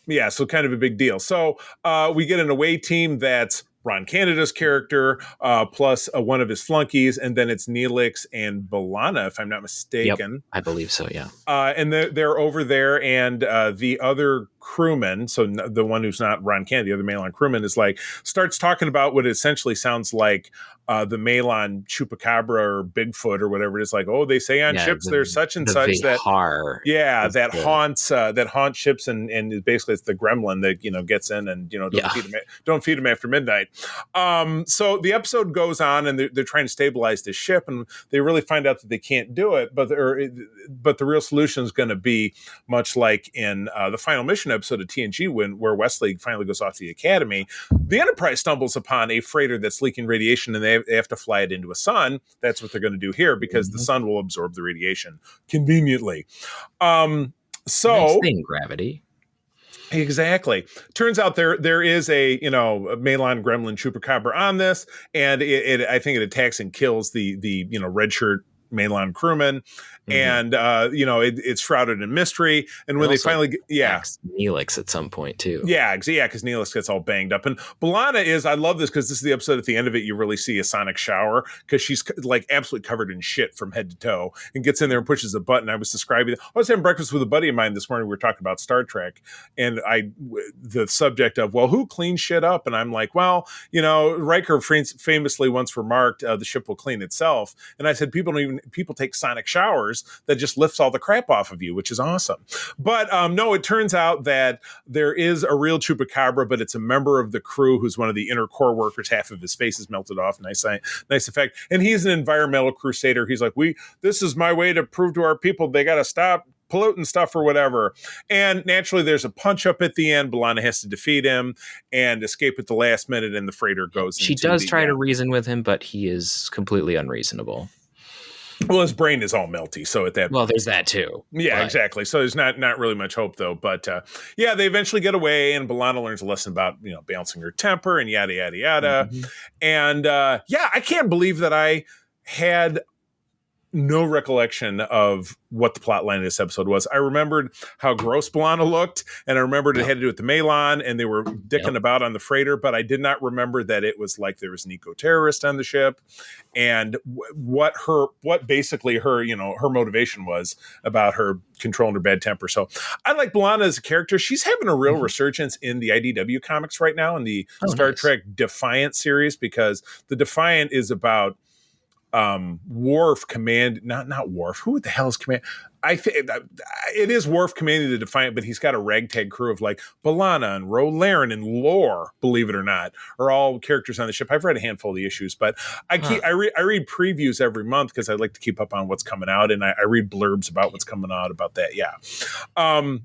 Yeah. So kind of a big deal. So we get an away team that's Ron Canada's character, plus one of his flunkies, and then it's Neelix and B'Elanna, if I'm not mistaken. Yep, I believe so, yeah. And they're over there, and the other crewman, so the one who's not Ron Canada, the other Malon crewman, starts talking about what essentially sounds like the Malon chupacabra or Bigfoot or whatever it is. Like, oh, they say on ships there's such and such that haunts ships, and basically it's the gremlin that gets in and don't feed them after midnight. So the episode goes on, and they're trying to stabilize this ship, and they really find out that they can't do it. But the real solution is going to be much like in the final mission episode of TNG, where Wesley finally goes off to the Academy. The Enterprise stumbles upon a freighter that's leaking radiation, and they have to fly it into a sun. That's what they're going to do here because the sun will absorb the radiation conveniently. Nice thing, gravity. Exactly. Turns out there is a Malon gremlin chupacabra on this, and I think it attacks and kills the red shirt Malon crewman, and it's shrouded in mystery. And when they finally Neelix at some point too, because Neelix gets all banged up. And B'Elanna I love this because this is the episode at the end of it. You really see a sonic shower because she's like absolutely covered in shit from head to toe, and gets in there and pushes a button. I was having breakfast with a buddy of mine this morning. We were talking about Star Trek, and the subject of who cleans shit up, and I'm like, Riker famously once remarked, the ship will clean itself. And I said, people don't even people take sonic showers that just lifts all the crap off of you, which is awesome. But no, it turns out that there is a real chupacabra, but it's a member of the crew who's one of the inner core workers. Half of his face is melted off. Nice effect. And he's an environmental crusader. He's like, this is my way to prove to our people they got to stop polluting stuff or whatever. And naturally, there's a punch up at the end. B'Elanna has to defeat him and escape at the last minute, and the freighter goes. She does try to reason with him, but he is completely unreasonable. Well, his brain is all melty, so at that well, there's that too. Yeah, exactly. So there's not really much hope, though. But yeah, they eventually get away, and B'Elanna learns a lesson about balancing her temper and yada yada yada. Mm-hmm. And yeah, I can't believe that I had no recollection of what the plot line of this episode was. I remembered how gross B'Elanna looked, and I remembered it had to do with the Malon, and they were dicking about on the freighter, but I did not remember that it was like there was an eco-terrorist on the ship, and what basically her motivation was about her controlling her bad temper. So I like B'Elanna as a character. She's having a real resurgence in the IDW comics right now, in the Star Trek Defiant series, because the Defiant is about Worf not Worf. Who the hell is command? I think it is Worf commanding the Defiant, but he's got a ragtag crew of like B'Elanna and Ro Laren and Lore, believe it or not, are all characters on the ship. I've read a handful of the issues, but I read previews every month because I like to keep up on what's coming out, and I read blurbs about what's coming out about that. Yeah,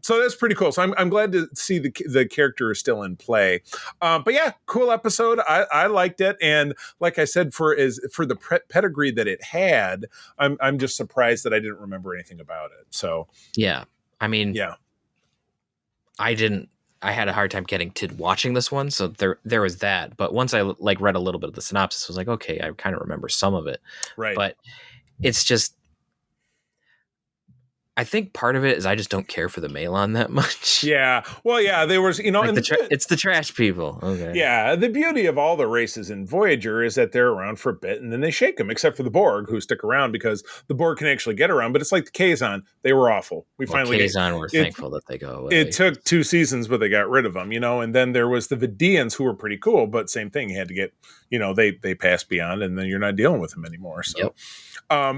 so that's pretty cool. So I'm glad to see the character is still in play. But yeah, cool episode. I liked it, and like I said, for the pedigree that it had, I'm just surprised that I didn't remember anything about it. So yeah, I mean, yeah, I had a hard time getting to watching this one, so there was that. But once I read a little bit of the synopsis, I was like, okay, I kind of remember some of it, right? But it's just, I think part of it is I just don't care for the Malon that much. Yeah. Well, yeah, there was, it's the trash people. Okay. Yeah. The beauty of all the races in Voyager is that they're around for a bit and then they shake them, except for the Borg, who stick around because the Borg can actually get around. But it's like the Kazon. They were awful. Kazon were thankful that they go away. It took 2 seasons, but they got rid of them, And then there was the Vidians, who were pretty cool, but same thing. You had to get, they passed beyond, and then you're not dealing with them anymore. So. Yep.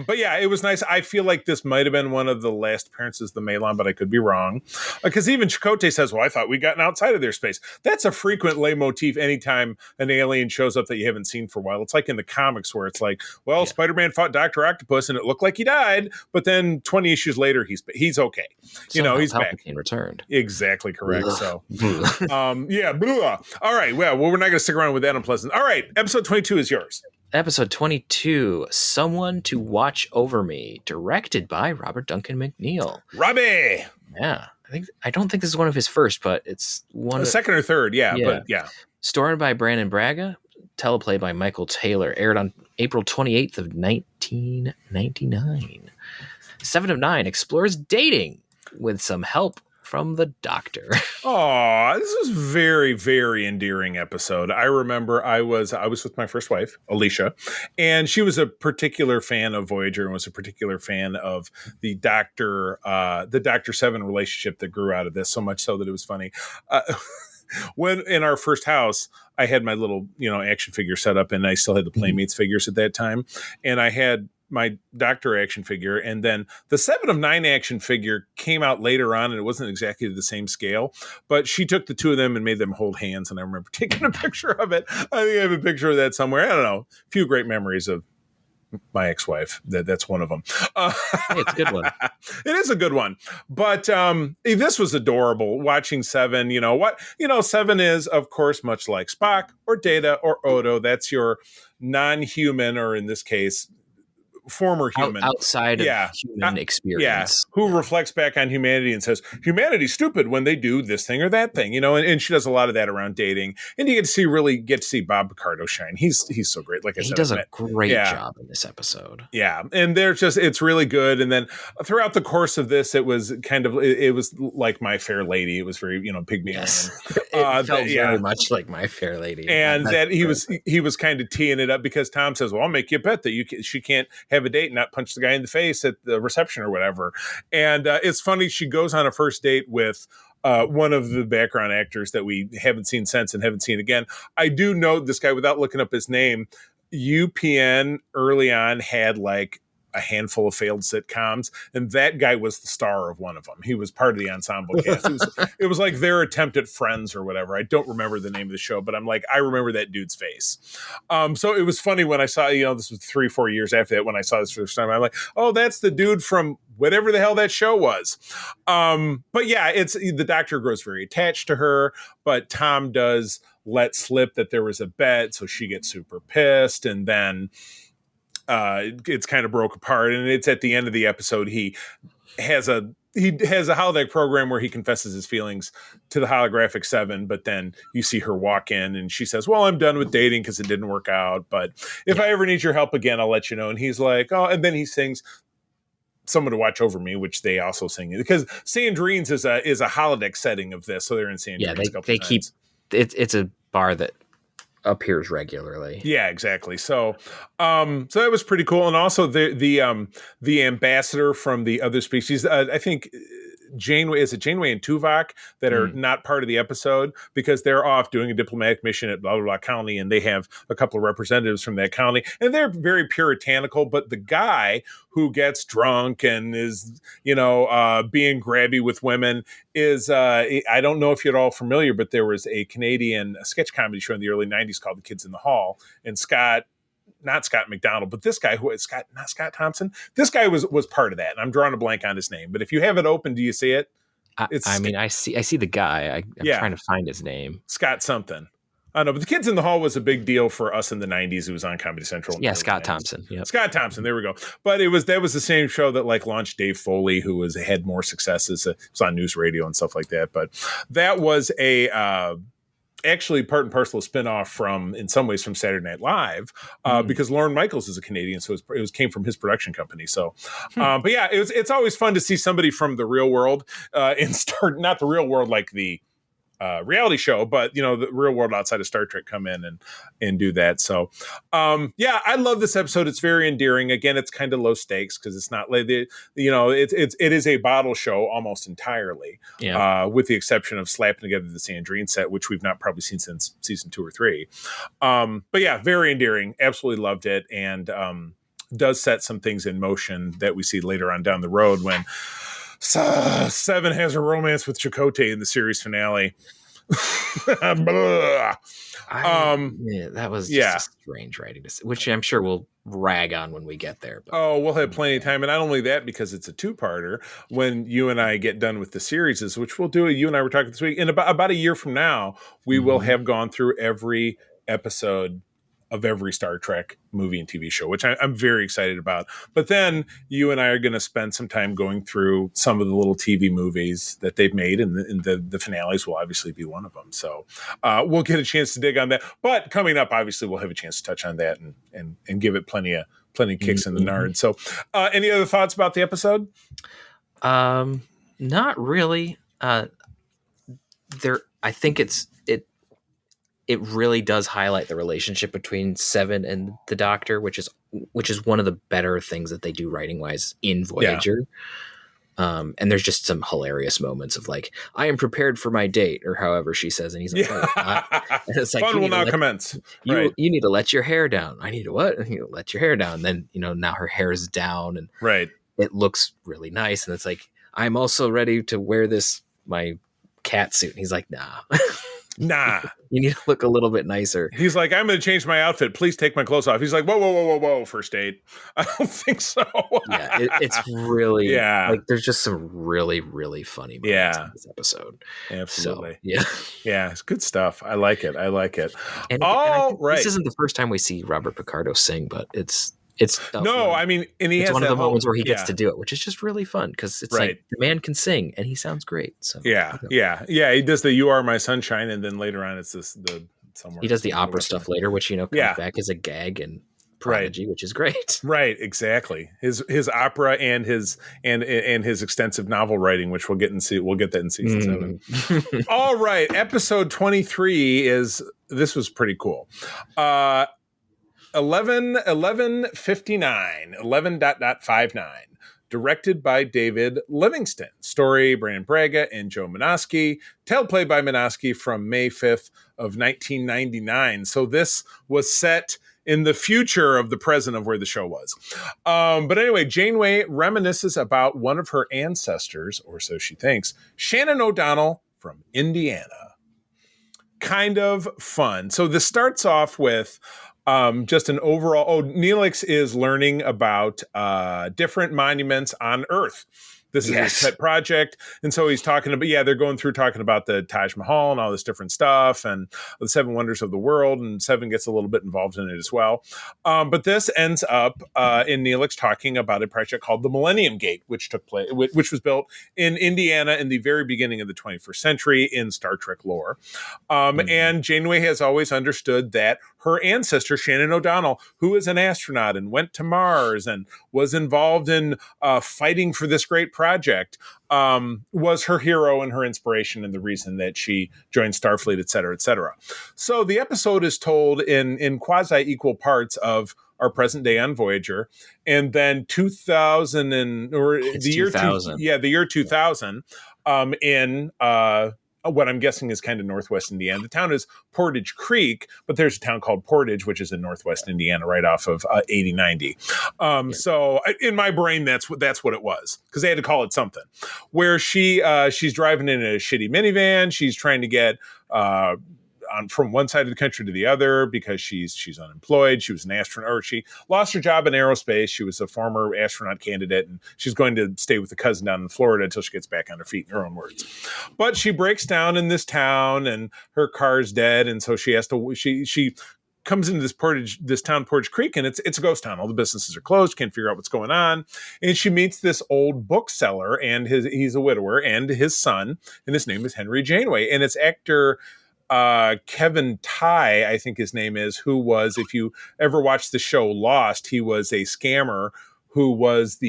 But yeah, it was nice. I feel like this might have been one of the last appearances of the Malon, but I could be wrong. Because even Chakotay says, well, I thought we'd gotten outside of their space. That's a frequent leitmotif anytime an alien shows up that you haven't seen for a while. It's like in the comics where it's like, well, Spider-Man fought Dr. Octopus and it looked like he died, but then 20 issues later, he's okay. He's back. Returned. Exactly correct. So, yeah. Blah. All right. Well, we're not going to stick around with that unpleasant. All right. Episode 22 is yours. Episode 22, Someone to Watch Over Me, directed by Robert Duncan McNeil. Robbie! Yeah. I don't think this is one of his first, but it's one of second or third, but yeah. Starred by Brandon Braga, teleplay by Michael Taylor, aired on April 28th of 1999. 7 of 9 explores dating with some help from the doctor. Oh, this was very, very endearing episode. I remember I was with my first wife, Alicia, and she was a particular fan of Voyager and was a particular fan of the Doctor 7 relationship that grew out of this, so much so that it was funny. When in our first house, I had my little, action figure set up, and I still had the Playmates figures at that time, and I had my Doctor action figure, and then the 7 of 9 action figure came out later on, and it wasn't exactly the same scale, but she took the 2 of them and made them hold hands, and I remember taking a picture of it. I think I have a picture of that somewhere. I don't know. A few great memories of my ex-wife. That's one of them. It's a good one. It is a good one. But this was adorable. Watching 7, 7 is, of course, much like Spock or Data or Odo. That's your non-human, or in this case, former human outside of human experience, who reflects back on humanity and says humanity's stupid when they do this thing or that thing, and she does a lot of that around dating, and you get to see Bob Picardo shine. He's so great. Like I said, he does a great job in this episode. Yeah, and it's really good. And then throughout the course of this, it was like My Fair Lady. It was very Pygmalion. Yes. It felt very much like My Fair Lady, and that he was kind of teeing it up because Tom says, "Well, I'll make you a bet that she can't have a date and not punch the guy in the face at the reception or whatever." And it's funny, she goes on a first date with one of the background actors that we haven't seen since and haven't seen again. I do know this guy without looking up his name. UPN early on had like a handful of failed sitcoms, and that guy was the star of one of them. He was part of the ensemble cast. It was like their attempt at Friends or whatever. I don't remember the name of the show, but I'm like, I remember that dude's face. So it was funny when I saw, this was 3-4 years after that when I saw this for the first time. I'm like, oh, that's the dude from whatever the hell that show was. But yeah, it's the Doctor grows very attached to her, but Tom does let slip that there was a bet, so she gets super pissed, and then it's kind of broke apart, and it's at the end of the episode. He has a holodeck program where he confesses his feelings to the holographic Seven, but then you see her walk in and she says, well, I'm done with dating because it didn't work out, but if I ever need your help again, I'll let you know. And he's like, oh, and then he sings Someone to Watch Over Me, which they also sing, because Sandrine's is a holodeck setting of this, so they're in Sandrine's. Yeah, they keep it's a bar that appears regularly. Yeah, exactly. So that was pretty cool. And also the ambassador from the other species, I think Janeway and Tuvok that are not part of the episode because they're off doing a diplomatic mission at blah, blah, blah colony, and they have a couple of representatives from that colony, and they're very puritanical, but the guy who gets drunk and is, being grabby with women is, I don't know if you're all familiar, but there was a Canadian sketch comedy show in the early 90s called The Kids in the Hall, and not Scott McDonald, but this guy not Scott Thompson. This guy was part of that, and I'm drawing a blank on his name. But if you have it open, do you see it? I see the guy. I'm trying to find his name. Scott something. I don't know, but The Kids in the Hall was a big deal for us in the 90s. It was on Comedy Central. Yeah, Scott Thompson. Yep. Scott Thompson. There we go. But that was the same show that launched Dave Foley, who had more successes. It was on news radio and stuff like that. But that was actually part and parcel spin-off in some ways from Saturday Night Live, because Lorne Michaels is a Canadian, so it came from his production company. So, but yeah, it's always fun to see somebody from the real world not the real world like the reality show, but the real world outside of Star Trek come in and do that. So, yeah, I love this episode. It's very endearing. Again, it's kind of low stakes because it's not like it is a bottle show almost entirely, with the exception of slapping together the Sandrine set, which we've not probably seen since season 2 or 3. But yeah, very endearing. Absolutely loved it, and does set some things in motion that we see later on down the road when Seven has a romance with Chakotay in the series finale. That was just a strange writing, which I'm sure we'll rag on when we get there. But. We'll have plenty of time. And not only that, because it's a 2-parter, when you and I get done with the series, which we'll do, you and I were talking this week, in about a year from now, we will have gone through every episode of every Star Trek movie and TV show, which I'm very excited about. But then you and I are going to spend some time going through some of the little TV movies that they've made, and the finales will obviously be one of them. So we'll get a chance to dig on that. But coming up, obviously, we'll have a chance to touch on that and give it plenty of kicks in the nard. So any other thoughts about the episode? Not really. I think it really does highlight the relationship between Seven and the Doctor, which is one of the better things that they do writing wise in Voyager. Yeah. And there's just some hilarious moments of I am prepared for my date, or however she says, and he's like, and it's fun will now commence. You need to let your hair down. I need to what? You let your hair down. And then now her hair is down, and it looks really nice. And it's I'm also ready to wear my cat suit. And he's like, nah. You need to look a little bit nicer. He's like, I'm going to change my outfit. Please take my clothes off. He's like, whoa, first date. I don't think so. Yeah, it's really, there's just some really, really funny moments in this episode. Absolutely. So, yeah, it's good stuff. I like it. And this isn't the first time we see Robert Picardo sing, but it's no, I mean, and he has one of the moments where he gets to do it, which is just really fun because it's the man can sing and he sounds great. So yeah. He does the "You Are My Sunshine," and then later on, it's somewhere he does the opera stuff later, which comes back as a gag and Prodigy, which is great. Right, exactly. His opera and his extensive novel writing, which we'll get that in season 7. All right, episode 23 this was pretty cool. 11:59, directed by David Livingston. Story, Brandon Braga and Joe Menosky. Teleplay by Menosky from May 5th of 1999. So this was set in the future of the present of where the show was. But anyway, Janeway reminisces about one of her ancestors, or so she thinks, Shannon O'Donnell from Indiana. Kind of fun. So this starts off with just an overall. Oh, Neelix is learning about different monuments on Earth. This is his pet project. And so he's talking about, they're going through talking about the Taj Mahal and all this different stuff and the Seven Wonders of the World. And Seven gets a little bit involved in it as well. But this ends up in Neelix talking about a project called the Millennium Gate, which took place, which was built in Indiana in the very beginning of the 21st century in Star Trek lore. And Janeway has always understood that her ancestor, Shannon O'Donnell, who is an astronaut and went to Mars and was involved in fighting for this great project, was her hero and her inspiration and the reason that she joined Starfleet, et cetera, et cetera. So the episode is told in quasi-equal parts of our present day on Voyager, and then 2000 the year 2000. The year 2000 in what I'm guessing is kind of northwest Indiana. The town is Portage Creek, but there's a town called Portage, which is in northwest Indiana, right off of 8090. So in my brain, that's what it was, because they had to call it something. Where she's driving in a shitty minivan. She's trying to get from one side of the country to the other because she's unemployed. She was an astronaut, or she lost her job in aerospace. She was a former astronaut candidate, and she's going to stay with a cousin down in Florida until she gets back on her feet, in her own words. But she breaks down in this town, and her car's dead, and so she has to. She comes into this town, Portage Creek, and it's a ghost town. All the businesses are closed. Can't figure out what's going on. And she meets this old bookseller, and he's a widower, and his son, and his name is Henry Janeway, and it's actor Kevin Tighe, I think his name is, who was, if you ever watched the show Lost, he was a scammer who was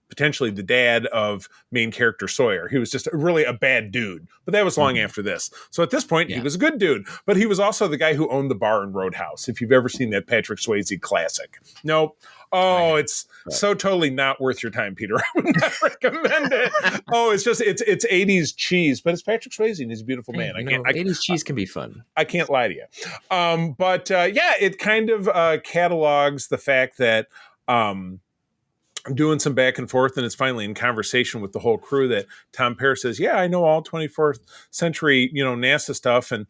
potentially the dad of main character Sawyer. He was just really a bad dude, but that was long after this. So at this point, he was a good dude, but he was also the guy who owned the bar in Roadhouse. If you've ever seen that Patrick Swayze classic. Nope. Oh, it's so totally not worth your time, Peter. I would not recommend it. Oh, it's 80s cheese, but it's Patrick Swayze and he's a beautiful man. 80s cheese can be fun. I can't lie to you. But it kind of catalogs the fact that I'm doing some back and forth, and it's finally in conversation with the whole crew that Tom Paris says, I know all 24th century, NASA stuff, and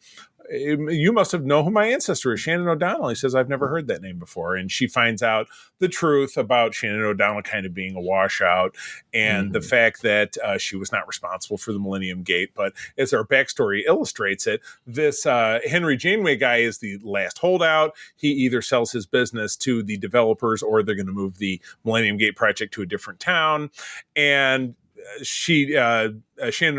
you must have known who my ancestor is, Shannon O'Donnell. He says, I've never heard that name before. And she finds out the truth about Shannon O'Donnell kind of being a washout, and the fact that she was not responsible for the Millennium Gate. But as our backstory illustrates it, this Henry Janeway guy is the last holdout. He either sells his business to the developers, or they're going to move the Millennium Gate project to a different town. And Shannon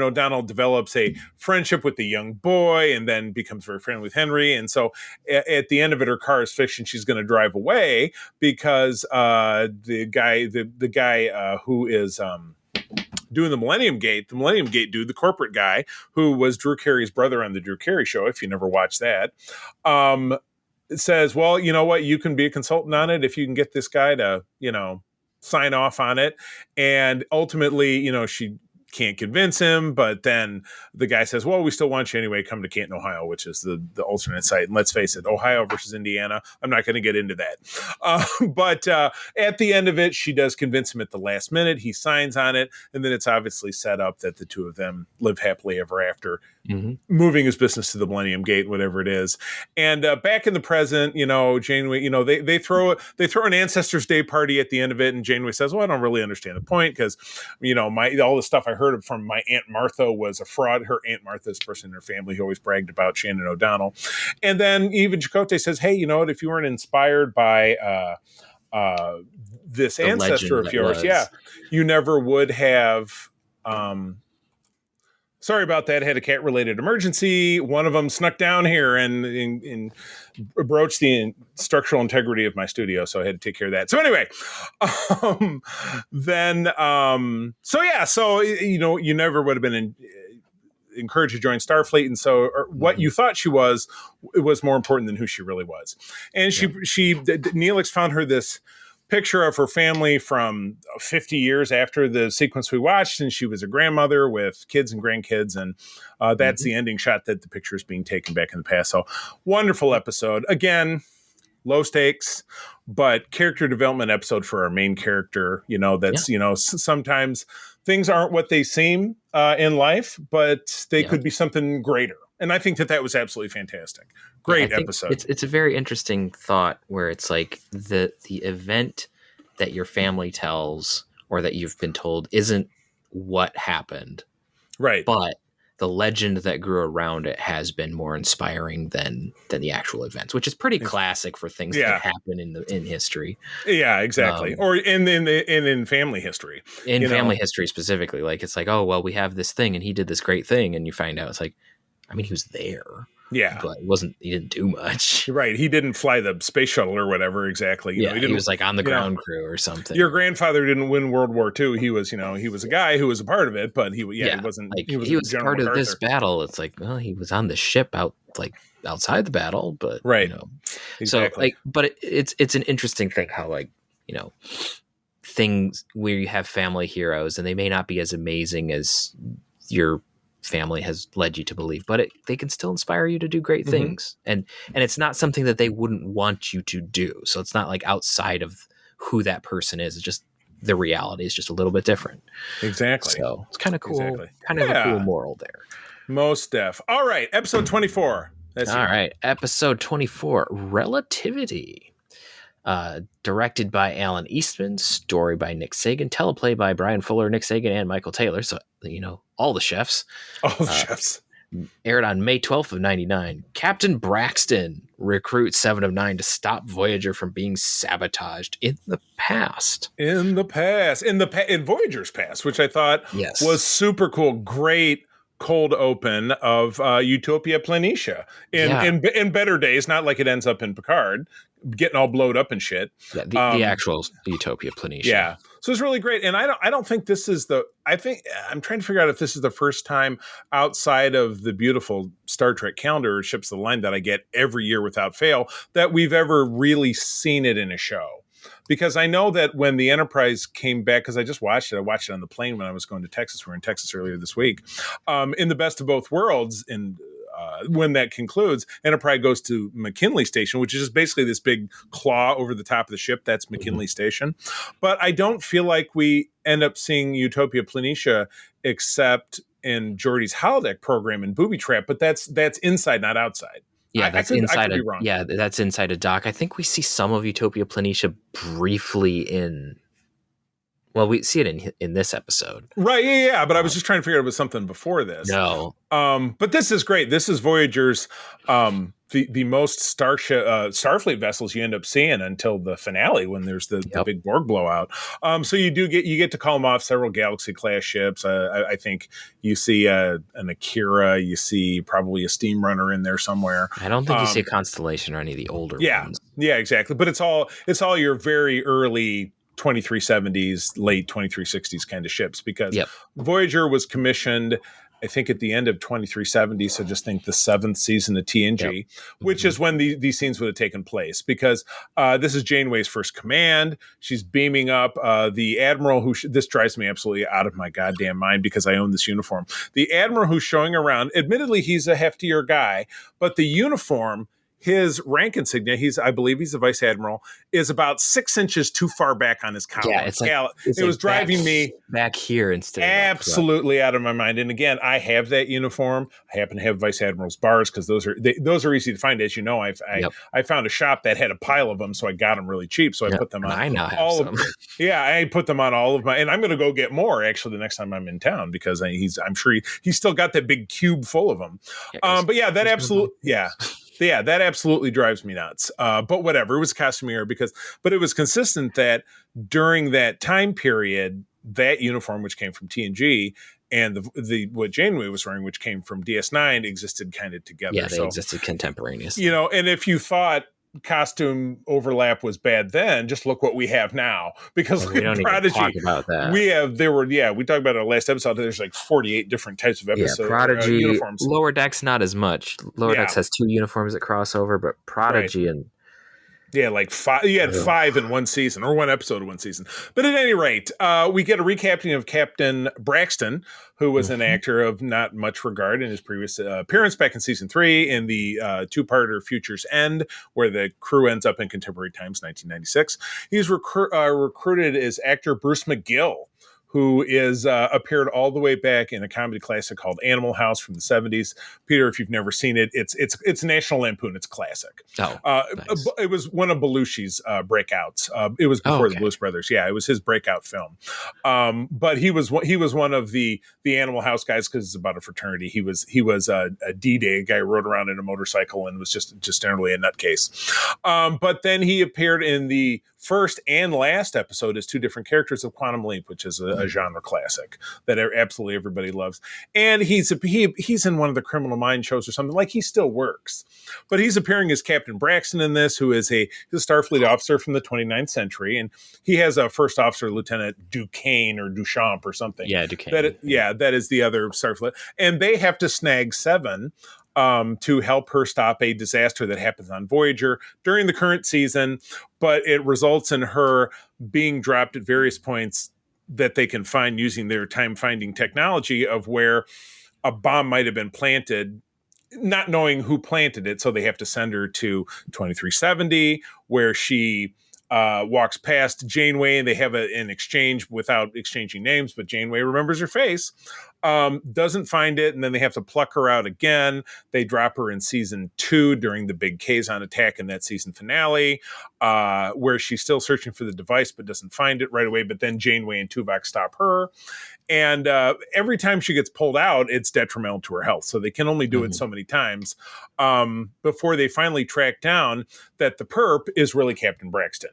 O'Donnell develops a friendship with the young boy and then becomes very friendly with Henry. And so at the end of it, her car is fixed and she's going to drive away because the guy who is doing the Millennium Gate dude, the corporate guy who was Drew Carey's brother on the Drew Carey Show, if you never watched that, says, well, you know what, you can be a consultant on it if you can get this guy to, sign off on it. And ultimately, she can't convince him, but then the guy says, well, we still want you anyway. Come to Canton, Ohio, which is the alternate site. And let's face it, Ohio versus Indiana. I'm not going to get into that. But at the end of it, she does convince him at the last minute. He signs on it. And then it's obviously set up that the two of them live happily ever after, moving his business to the Millennium Gate, whatever it is. And back in the present, Janeway, they throw an Ancestors Day party at the end of it. And Janeway says, well, I don't really understand the point because, all the stuff I heard from my Aunt Martha was a fraud. Her Aunt Martha is a person in her family who always bragged about Shannon O'Donnell. And then even Chakotay says, hey, you know what? If you weren't inspired by this the ancestor of yours, you never would have. Sorry about that. Had a cat-related emergency. One of them snuck down here and broached the structural integrity of my studio, so I had to take care of that. So anyway, you never would have been encouraged to join Starfleet, and so what you thought she was more important than who she really was. And Neelix found her this picture of her family from 50 years after the sequence we watched, and she was a grandmother with kids and grandkids, and that's the ending shot that the picture is being taken back in the past. So wonderful episode. Again, low stakes, but character development episode for our main character. That's sometimes things aren't what they seem in life, but they could be something greater. And I think that was absolutely fantastic. Great episode. It's a very interesting thought where it's like the event that your family tells or that you've been told isn't what happened. Right. But the legend that grew around it has been more inspiring than the actual events, which is pretty classic for things that happen in history. Yeah, exactly. Or in family history. In family history specifically. Like, it's like, oh, well, we have this thing and he did this great thing. And you find out it's like, I mean, he was there. Yeah. But he didn't do much. Right. He didn't fly the space shuttle or whatever exactly. He was like on the ground crew or something. Your grandfather didn't win World War II. He was a guy who was a part of it, but he wasn't. Like, he was part of this battle. It's like, well, he was on the ship outside the battle, but right. Exactly. So but it's an interesting thing how things where you have family heroes and they may not be as amazing as your family has led you to believe, but they can still inspire you to do great things. And it's not something that they wouldn't want you to do. So it's not like outside of who that person is. It's just the reality is just a little bit different. Exactly. So it's kind of cool. Kind of a cool moral there. Most def. All right. Episode 24. Episode 24, Relativity. Directed by Alan Eastman, story by Nick Sagan, teleplay by Brian Fuller, Nick Sagan, and Michael Taylor. So, all the chefs. Aired on May 12th of 99. Captain Braxton recruits 7 of 9 to stop Voyager from being sabotaged in the past. In Voyager's past, which I thought was super cool. Great cold open of Utopia Planitia in better days, not like it ends up in Picard getting all blowed up and shit. Yeah, the actual Utopia Planitia. Yeah. So it's really great. And I don't think this is I'm trying to figure out if this is the first time outside of the beautiful Star Trek calendar Ships of the Line that I get every year without fail that we've ever really seen it in a show. Because I know that when the Enterprise came back, because I just watched it on the plane when I was going to Texas. We were in Texas earlier this week. In the Best of Both Worlds, and when that concludes, Enterprise goes to McKinley Station, which is just basically this big claw over the top of the ship. That's McKinley Station. But I don't feel like we end up seeing Utopia Planitia except in Geordi's holodeck program in Booby Trap. But that's inside, not outside. Yeah, that's inside. That's inside a dock. I think we see some of Utopia Planitia briefly in. Well, we see it in this episode, right? Yeah. But I was just trying to figure out if it was something before this. No. But this is great. This is Voyager's the most Starfleet vessels you end up seeing until the finale when there's the big Borg blowout. So you get to call them off several Galaxy class ships. I think you see an Akira. You see probably a Steam Runner in there somewhere. I don't think you see a Constellation or any of the older ones. Yeah, exactly. But it's all your very early 2370s, late 2360s kind of ships because Voyager was commissioned, I think, at the end of 2370. So just think the 7th season of TNG, which is when these scenes would have taken place because this is Janeway's first command. She's beaming up the Admiral this drives me absolutely out of my goddamn mind because I own this uniform. The Admiral who's showing around, admittedly, he's a heftier guy, but the uniform, his rank insignia, I believe he's a vice admiral, is about 6 inches too far back on his collar. Yeah, it was driving me back here instead. Absolutely out of my mind. And again, I have that uniform. I happen to have vice admiral's bars because those are easy to find. As you know, I found a shop that had a pile of them, so I got them really cheap. So I put them on. I now have some. I put them on all of my, and I'm going to go get more actually the next time I'm in town because I'm sure he's still got that big cube full of them. But yeah, that absolutely, yeah, that absolutely drives me nuts. But whatever, it was Casimir but it was consistent that during that time period, that uniform, which came from TNG, and the what Janeway was wearing, which came from DS9, existed kind of together. Yeah, they existed contemporaneously. And if you thought costume overlap was bad then, just look what we have now. Because we don't Prodigy, even talk about that. We talked about it in our last episode. There's like 48 different types of episodes. Yeah, Prodigy uniforms. Lower Decks not as much. Lower Decks has 2 uniforms that cross over, but Prodigy and Yeah, like five. You had 5 in one season, or one episode of one season. But at any rate, we get a recapping of Captain Braxton, who was an actor of not much regard in his previous appearance back in season 3 in the two-parter Future's End, where the crew ends up in contemporary times, 1996. He's recruited as actor Bruce McGill, who is appeared all the way back in a comedy classic called Animal House from the 70s. Peter, if you've never seen it, it's National Lampoon. It's classic. Oh, nice. It was one of Belushi's breakouts. It was before the Blues Brothers. Yeah, it was his breakout film. But he was one of the Animal House guys because it's about a fraternity. He was a D-Day guy who rode around in a motorcycle and was just generally a nutcase. But then he appeared in the first and last episode as 2 different characters of Quantum Leap, which is a genre classic that absolutely everybody loves. And he's in one of the Criminal Minds shows or something. Like, he still works. But he's appearing as Captain Braxton in this, who is a Starfleet officer from the 29th century. And he has a first officer, Lieutenant Duquesne or Duchamp or something. Yeah, Duquesne. That is the other Starfleet. And they have to snag Seven to help her stop a disaster that happens on Voyager during the current season, but it results in her being dropped at various points that they can find using their time-finding technology of where a bomb might have been planted, not knowing who planted it, so they have to send her to 2370, where she walks past Janeway, and they have an exchange without exchanging names, but Janeway remembers her face, doesn't find it, and then they have to pluck her out again. They drop her in season 2 during the big Kazon attack in that season finale, where she's still searching for the device but doesn't find it right away, but then Janeway and Tuvok stop her. And every time she gets pulled out, it's detrimental to her health. So they can only do it so many times before they finally track down that the perp is really Captain Braxton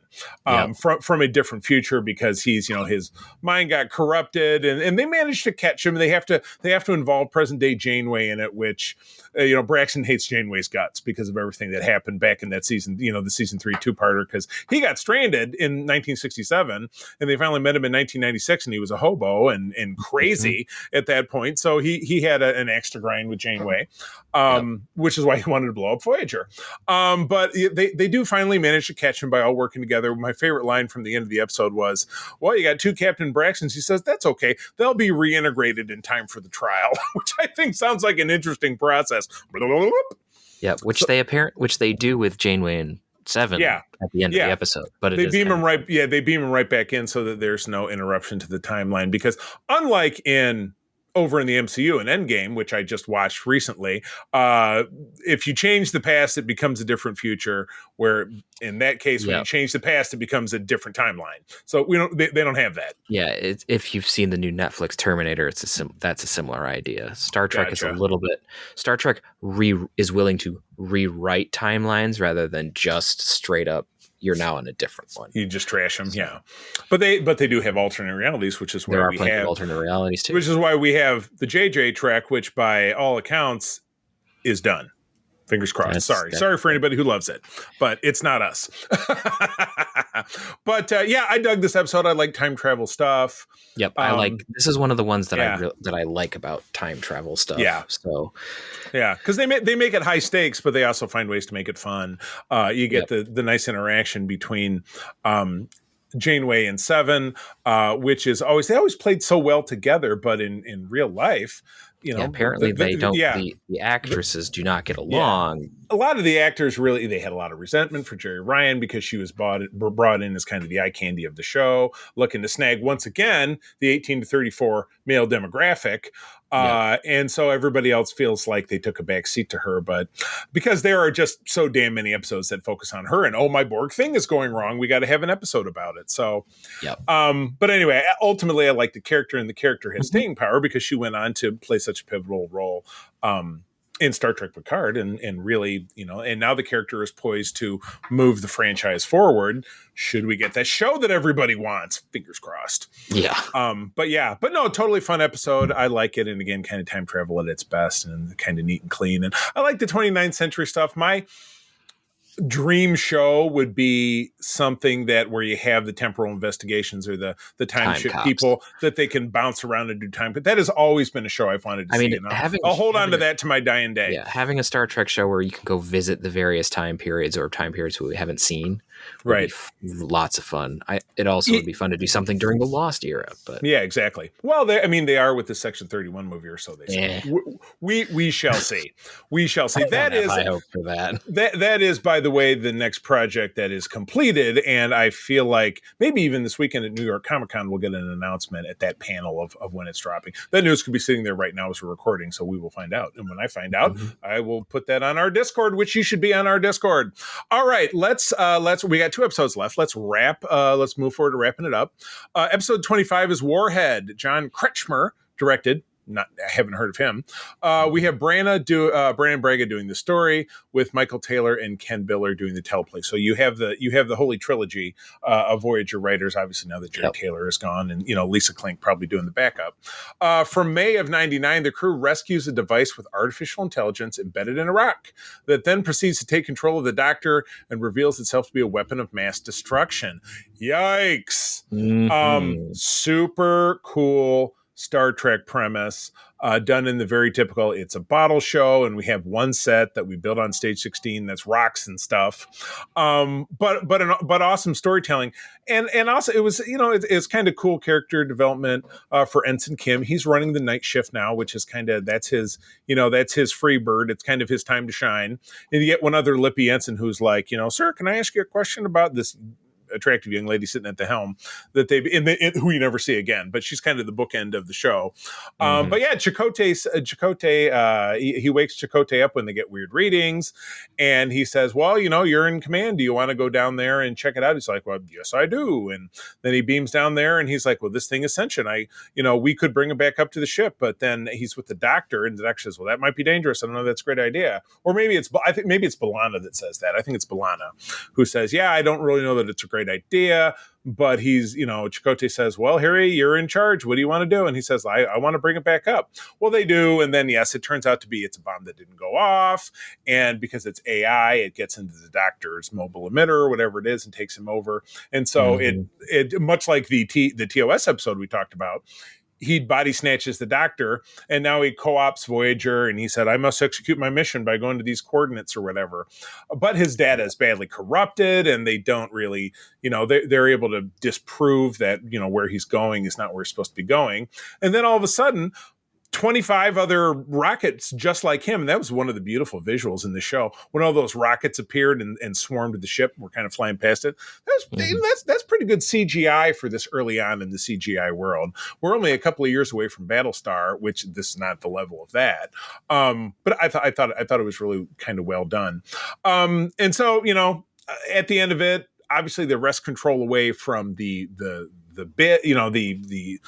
from a different future, because he's, his mind got corrupted, and they managed to catch him. They have to involve present day Janeway in it, which Braxton hates Janeway's guts because of everything that happened back in that season, the season 3 2-parter, because he got stranded in 1967 and they finally met him in 1996, and he was a hobo and crazy at that point. So he had an axe to grind with Janeway, which is why he wanted to blow up Voyager. But they do finally manage to catch him by all working together. My favorite line from the end of the episode was, well, you got 2 Captain Braxtons. He says, that's okay. They'll be reintegrated in time for the trial, which I think sounds like an interesting process. Yeah, which they do with Janeway and Seven at the end of the episode. But they beam him right. Yeah, they beam him right back in so that there's no interruption to the timeline. Because unlike over in the MCU in Endgame, which I just watched recently, if you change the past, it becomes a different future. Where in that case, when you change the past, it becomes a different timeline. So they don't have that. Yeah, if you've seen the new Netflix Terminator, that's a similar idea. Star Trek is a little bit. Star Trek is willing to rewrite timelines rather than just straight up, you're now in a different one. You just trash them, yeah. But they do have alternate realities, which is where we have alternate realities too. Which is why we have the JJ Trek, which by all accounts is done. Fingers crossed. Sorry for anybody who loves it, but it's not us. But I dug this episode. I like time travel stuff. Yep, this is one of the ones that I like about time travel stuff. Yeah, so because they make it high stakes, but they also find ways to make it fun. You get the nice interaction between Janeway and Seven, which is they always played so well together, but in real life, apparently they don't. The actresses do not get along. A lot of the actors they had a lot of resentment for Jerry Ryan because she was brought in as kind of the eye candy of the show, looking to snag once again the 18 to 34 male demographic. And so everybody else feels like they took a back seat to her, but because there are just so damn many episodes that focus on her and, oh, my Borg thing is going wrong, we got to have an episode about it. So, but anyway, ultimately I like the character, and the character has staying power because she went on to play such a pivotal role, in Star Trek Picard, and really, and now the character is poised to move the franchise forward. Should we get that show that everybody wants? Fingers crossed. Yeah. But no, totally fun episode. I like it. And again, kind of time travel at its best and kind of neat and clean. And I like the 29th century stuff. dream show would be something that where you have the temporal investigations or the time shift cops. people that they can bounce around and do time. But that has always been a show I've wanted to see. And I'll hold on to that to my dying day. Yeah, having a Star Trek show where you can go visit the various time periods or time periods we haven't seen would Right. be lots of fun. It also would be fun to do something during the Lost era. But yeah, exactly. Well, they are with the Section 31 movie, or so they say. We shall see. We shall see. That is high hope for that. That is, by the way, the next project that is completed, and I feel like maybe even this weekend at New York Comic Con we'll get an announcement at that panel of when it's dropping. That news could be sitting there right now as we're recording, so we will find out. And when I find out, I will put that on our Discord, which you should be on our Discord. All right, let's we got 2 episodes left. Let's wrap. Let's move forward to wrapping it up. Episode 25 is Warhead. John Kretschmer directed. I haven't heard of him. We have Brandon Braga doing the story with Michael Taylor and Ken Biller doing the teleplay. So you have the holy trilogy of Voyager writers. Obviously now that Jerry Taylor is gone, and Lisa Klink probably doing the backup. From May of '99, the crew rescues a device with artificial intelligence embedded in a rock that then proceeds to take control of the Doctor and reveals itself to be a weapon of mass destruction. Yikes! Super cool Star Trek premise, done in the very typical, it's a bottle show, and we have one set that we built on stage 16 that's rocks and stuff, but awesome storytelling, and also it was it's kind of cool character development for Ensign Kim. He's running the night shift now, which is that's his free bird. It's kind of his time to shine. And you get one other lippy ensign who's like, sir, can I ask you a question about this attractive young lady sitting at the helm that who you never see again, but she's kind of the bookend of the show. But yeah, Chakotay, he wakes Chakotay up when they get weird readings, and he says, well, you're in command. Do you want to go down there and check it out? He's like, well, yes, I do. And then he beams down there, and he's like, well, this thing is sentient. We could bring it back up to the ship, but then he's with the Doctor, and the Doctor says, well, that might be dangerous. I don't know. That's a great idea. Or maybe it's B'Elanna that says that. I think it's B'Elanna who says, yeah, I don't really know that it's a great idea, but Chakotay says, well, Harry, you're in charge. What do you want to do? And he says, I want to bring it back up. Well, they do. And then, yes, it turns out to be it's a bomb that didn't go off. And because it's AI, it gets into the Doctor's mobile emitter or whatever it is and takes him over. And so it much like the TOS episode we talked about, he body snatches the Doctor, and now he co-ops Voyager, and he said, I must execute my mission by going to these coordinates or whatever. But his data is badly corrupted, and they don't really, they're able to disprove that, where he's going is not where he's supposed to be going. And then all of a sudden, 25 other rockets just like him. And that was one of the beautiful visuals in the show when all those rockets appeared and swarmed the ship and were kind of flying past it. That's pretty good CGI for this early on in the CGI world. We're only a couple of years away from Battlestar, which this is not the level of that. But I thought it was really kind of well done. And so, at the end of it, obviously they wrest control away from the bit, the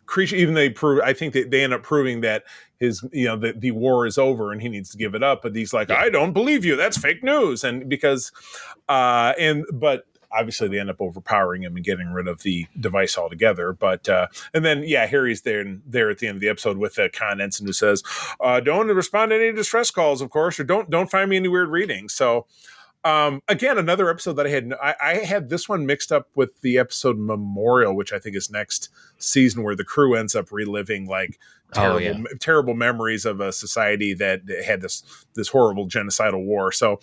creature, even I think they end up proving that his, the war is over and he needs to give it up. But he's like, I don't believe you. That's fake news. And because, but obviously they end up overpowering him and getting rid of the device altogether. But, and then, Harry's there at the end of the episode with the con ensign who says, don't respond to any distress calls, of course, or don't find me any weird readings. So, again, another episode that I had this one mixed up with the episode Memorial, which I think is next season, where the crew ends up reliving terrible memories of a society that had this horrible genocidal war. So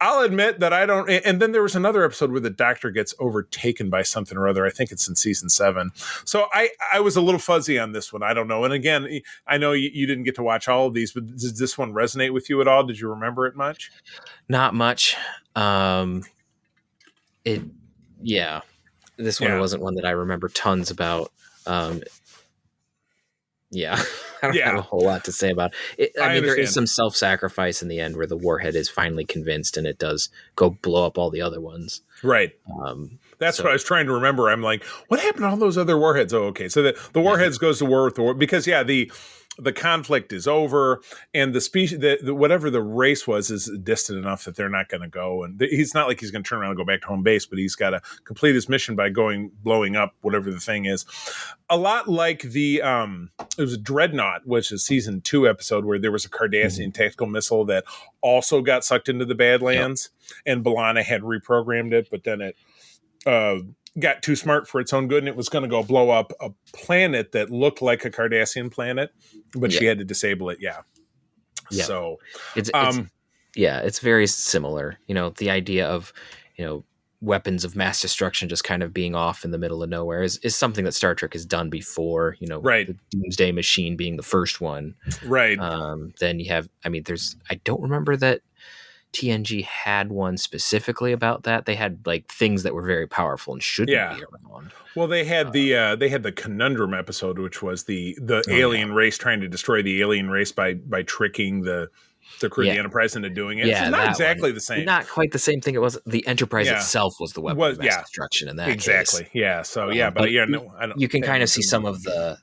I'll admit that I don't. And then there was another episode where the Doctor gets overtaken by something or other. I think it's in season 7. So I was a little fuzzy on this one. I don't know. And again, I know you didn't get to watch all of these, but does this one resonate with you at all? Did you remember it much? Not much. This one wasn't one that I remember tons about. I don't have a whole lot to say about it. I mean, there is some self-sacrifice in the end where the warhead is finally convinced and it does go blow up all the other ones. Right. That's what I was trying to remember. I'm like, what happened to all those other warheads? Oh, okay. So the warheads goes to war with the war because the conflict is over, and the species, whatever the race was, is distant enough that they're not going to go. And he's not like he's going to turn around and go back to home base, but he's got to complete his mission by blowing up whatever the thing is. A lot like it was a Dreadnought, which is season 2 episode where there was a Cardassian tactical missile that also got sucked into the Badlands, and B'Elanna had reprogrammed it, but then it got too smart for its own good, and it was going to go blow up a planet that looked like a Cardassian planet, but she had to disable it. Yeah. So it's very similar. The idea of, weapons of mass destruction just kind of being off in the middle of nowhere is something that Star Trek has done before, the Doomsday Machine being the first one. Right. Then you have, I don't remember that TNG had one specifically about that. They had like things that were very powerful and shouldn't be around. Well, they had the Conundrum episode, which was the alien race trying to destroy the alien race by tricking the crew of the Enterprise into doing it. Yeah, it's not exactly the same. Not quite the same thing. It was the Enterprise itself was the weapon of mass destruction in that exactly. case. Yeah. So you can kind of see some of the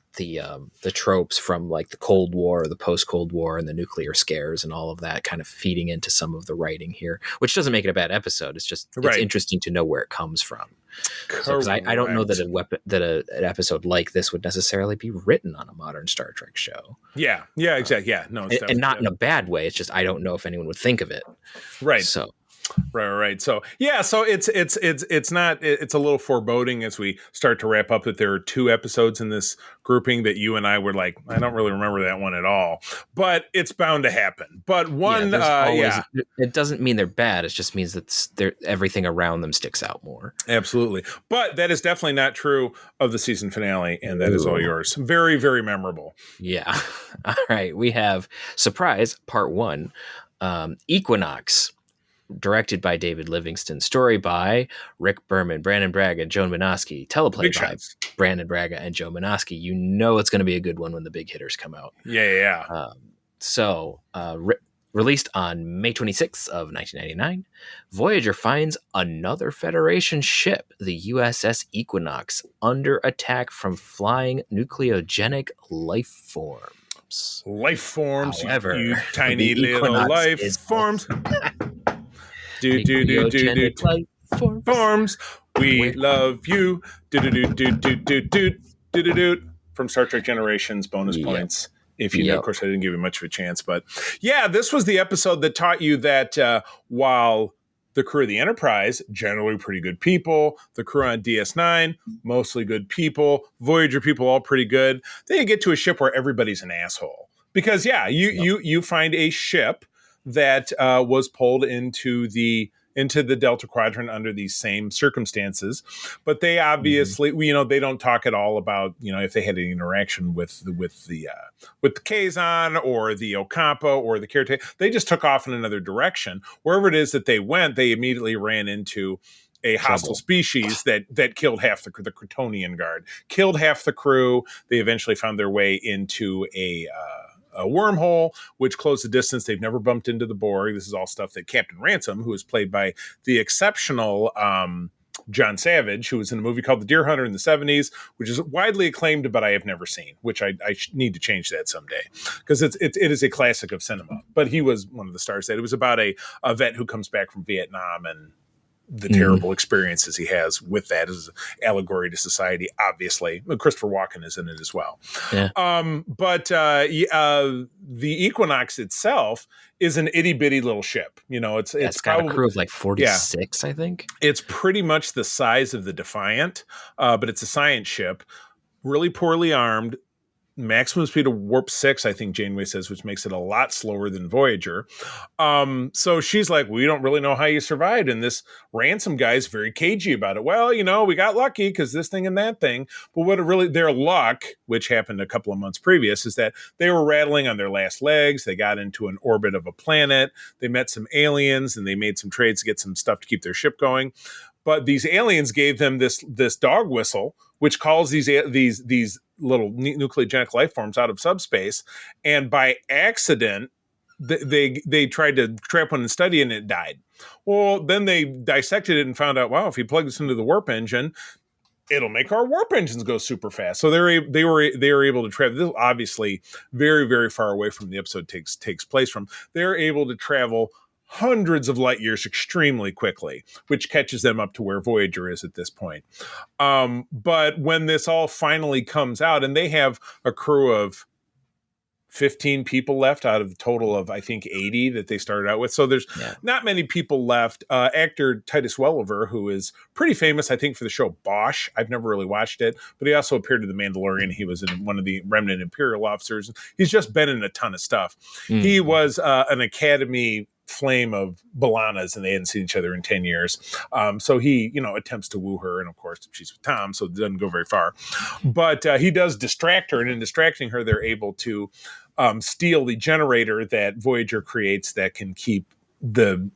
tropes from like the Cold War, or the post-Cold War, and the nuclear scares and all of that kind of feeding into some of the writing here, which doesn't make it a bad episode. It's just it's interesting to know where it comes from. Because I don't know that an episode like this would necessarily be written on a modern Star Trek show. Yeah, exactly. Yeah, no, and not in a bad way. It's just I don't know if anyone would think of it. Right. So. Right. So it's not. It's a little foreboding as we start to wrap up that there are 2 episodes in this grouping that you and I were like, I don't really remember that one at all, but it's bound to happen. But one, it doesn't mean they're bad. It just means that everything around them sticks out more. Absolutely. But that is definitely not true of the season finale, and that is all yours. Very, very memorable. Yeah. All right. We have Surprise Part 1, Equinox. Directed by David Livingston, story by Rick Berman, Brandon Braga, and Joe Menosky, teleplay by Brandon Braga and Joe Menosky. It's going to be a good one when the big hitters come out. Yeah. Released on May 26th of 1999, Voyager finds another Federation ship, the USS Equinox, under attack from flying nucleogenic life forms. However, you tiny little life forms. Forms. We love you. From Star Trek Generations, bonus points. If you know, of course, I didn't give you much of a chance, but this was the episode that taught you that while the crew of the Enterprise, generally pretty good people, the crew on DS9, mostly good people, Voyager people, all pretty good, then you get to a ship where everybody's an asshole. Because you find a ship that was pulled into the Delta Quadrant under these same circumstances, but they obviously, they don't talk at all about, if they had any interaction with the Kazon or the Ocampa or the caretaker. They just took off in another direction. Wherever it is that they went, they immediately ran into a hostile species that killed half the Kryptonian Guard, killed half the crew. They eventually found their way into a wormhole, which closed the distance. They've never bumped into the Borg. This is all stuff that Captain Ransom, who was played by the exceptional John Savage, who was in a movie called The Deer Hunter in the 70s, which is widely acclaimed, but I have never seen, which I need to change that someday, because it is a classic of cinema. But he was one of the stars that it was about a vet who comes back from Vietnam and the terrible experiences he has with that as an allegory to society. Obviously, Christopher Walken is in it as well. Yeah. But the Equinox itself is an itty bitty little ship. It's got a crew of like 46, I think. It's pretty much the size of the Defiant, but it's a science ship, really poorly armed. Maximum speed of warp 6, I think Janeway says, which makes it a lot slower than Voyager. So she's like, we don't really know how you survived. And this Ransom guy is very cagey about it. Well, we got lucky because this thing and that thing. But their luck, which happened a couple of months previous, is that they were rattling on their last legs. They got into an orbit of a planet. They met some aliens and they made some trades to get some stuff to keep their ship going. But these aliens gave them this dog whistle, which calls these little nucleogenic life forms out of subspace, and by accident, they tried to trap one and study, and it died. Well, then they dissected it and found out, wow, if you plug this into the warp engine, it'll make our warp engines go super fast. So they were able to travel. This is obviously very, very far away from the episode takes place from. They're able to travel hundreds of light years extremely quickly, which catches them up to where Voyager is at this point. But when this all finally comes out, and they have a crew of 15 people left out of the total of, I think, 80 that they started out with. So there's not many people left. Actor Titus Welliver, who is pretty famous, I think, for the show Bosch. I've never really watched it, but he also appeared in The Mandalorian. He was in one of the remnant Imperial officers. He's just been in a ton of stuff. He was an Academy flame of B'Elanna's, and they hadn't seen each other in 10 years. So he, attempts to woo her, and of course she's with Tom, so it doesn't go very far. But he does distract her, and in distracting her, they're able to steal the generator that Voyager creates that can keep the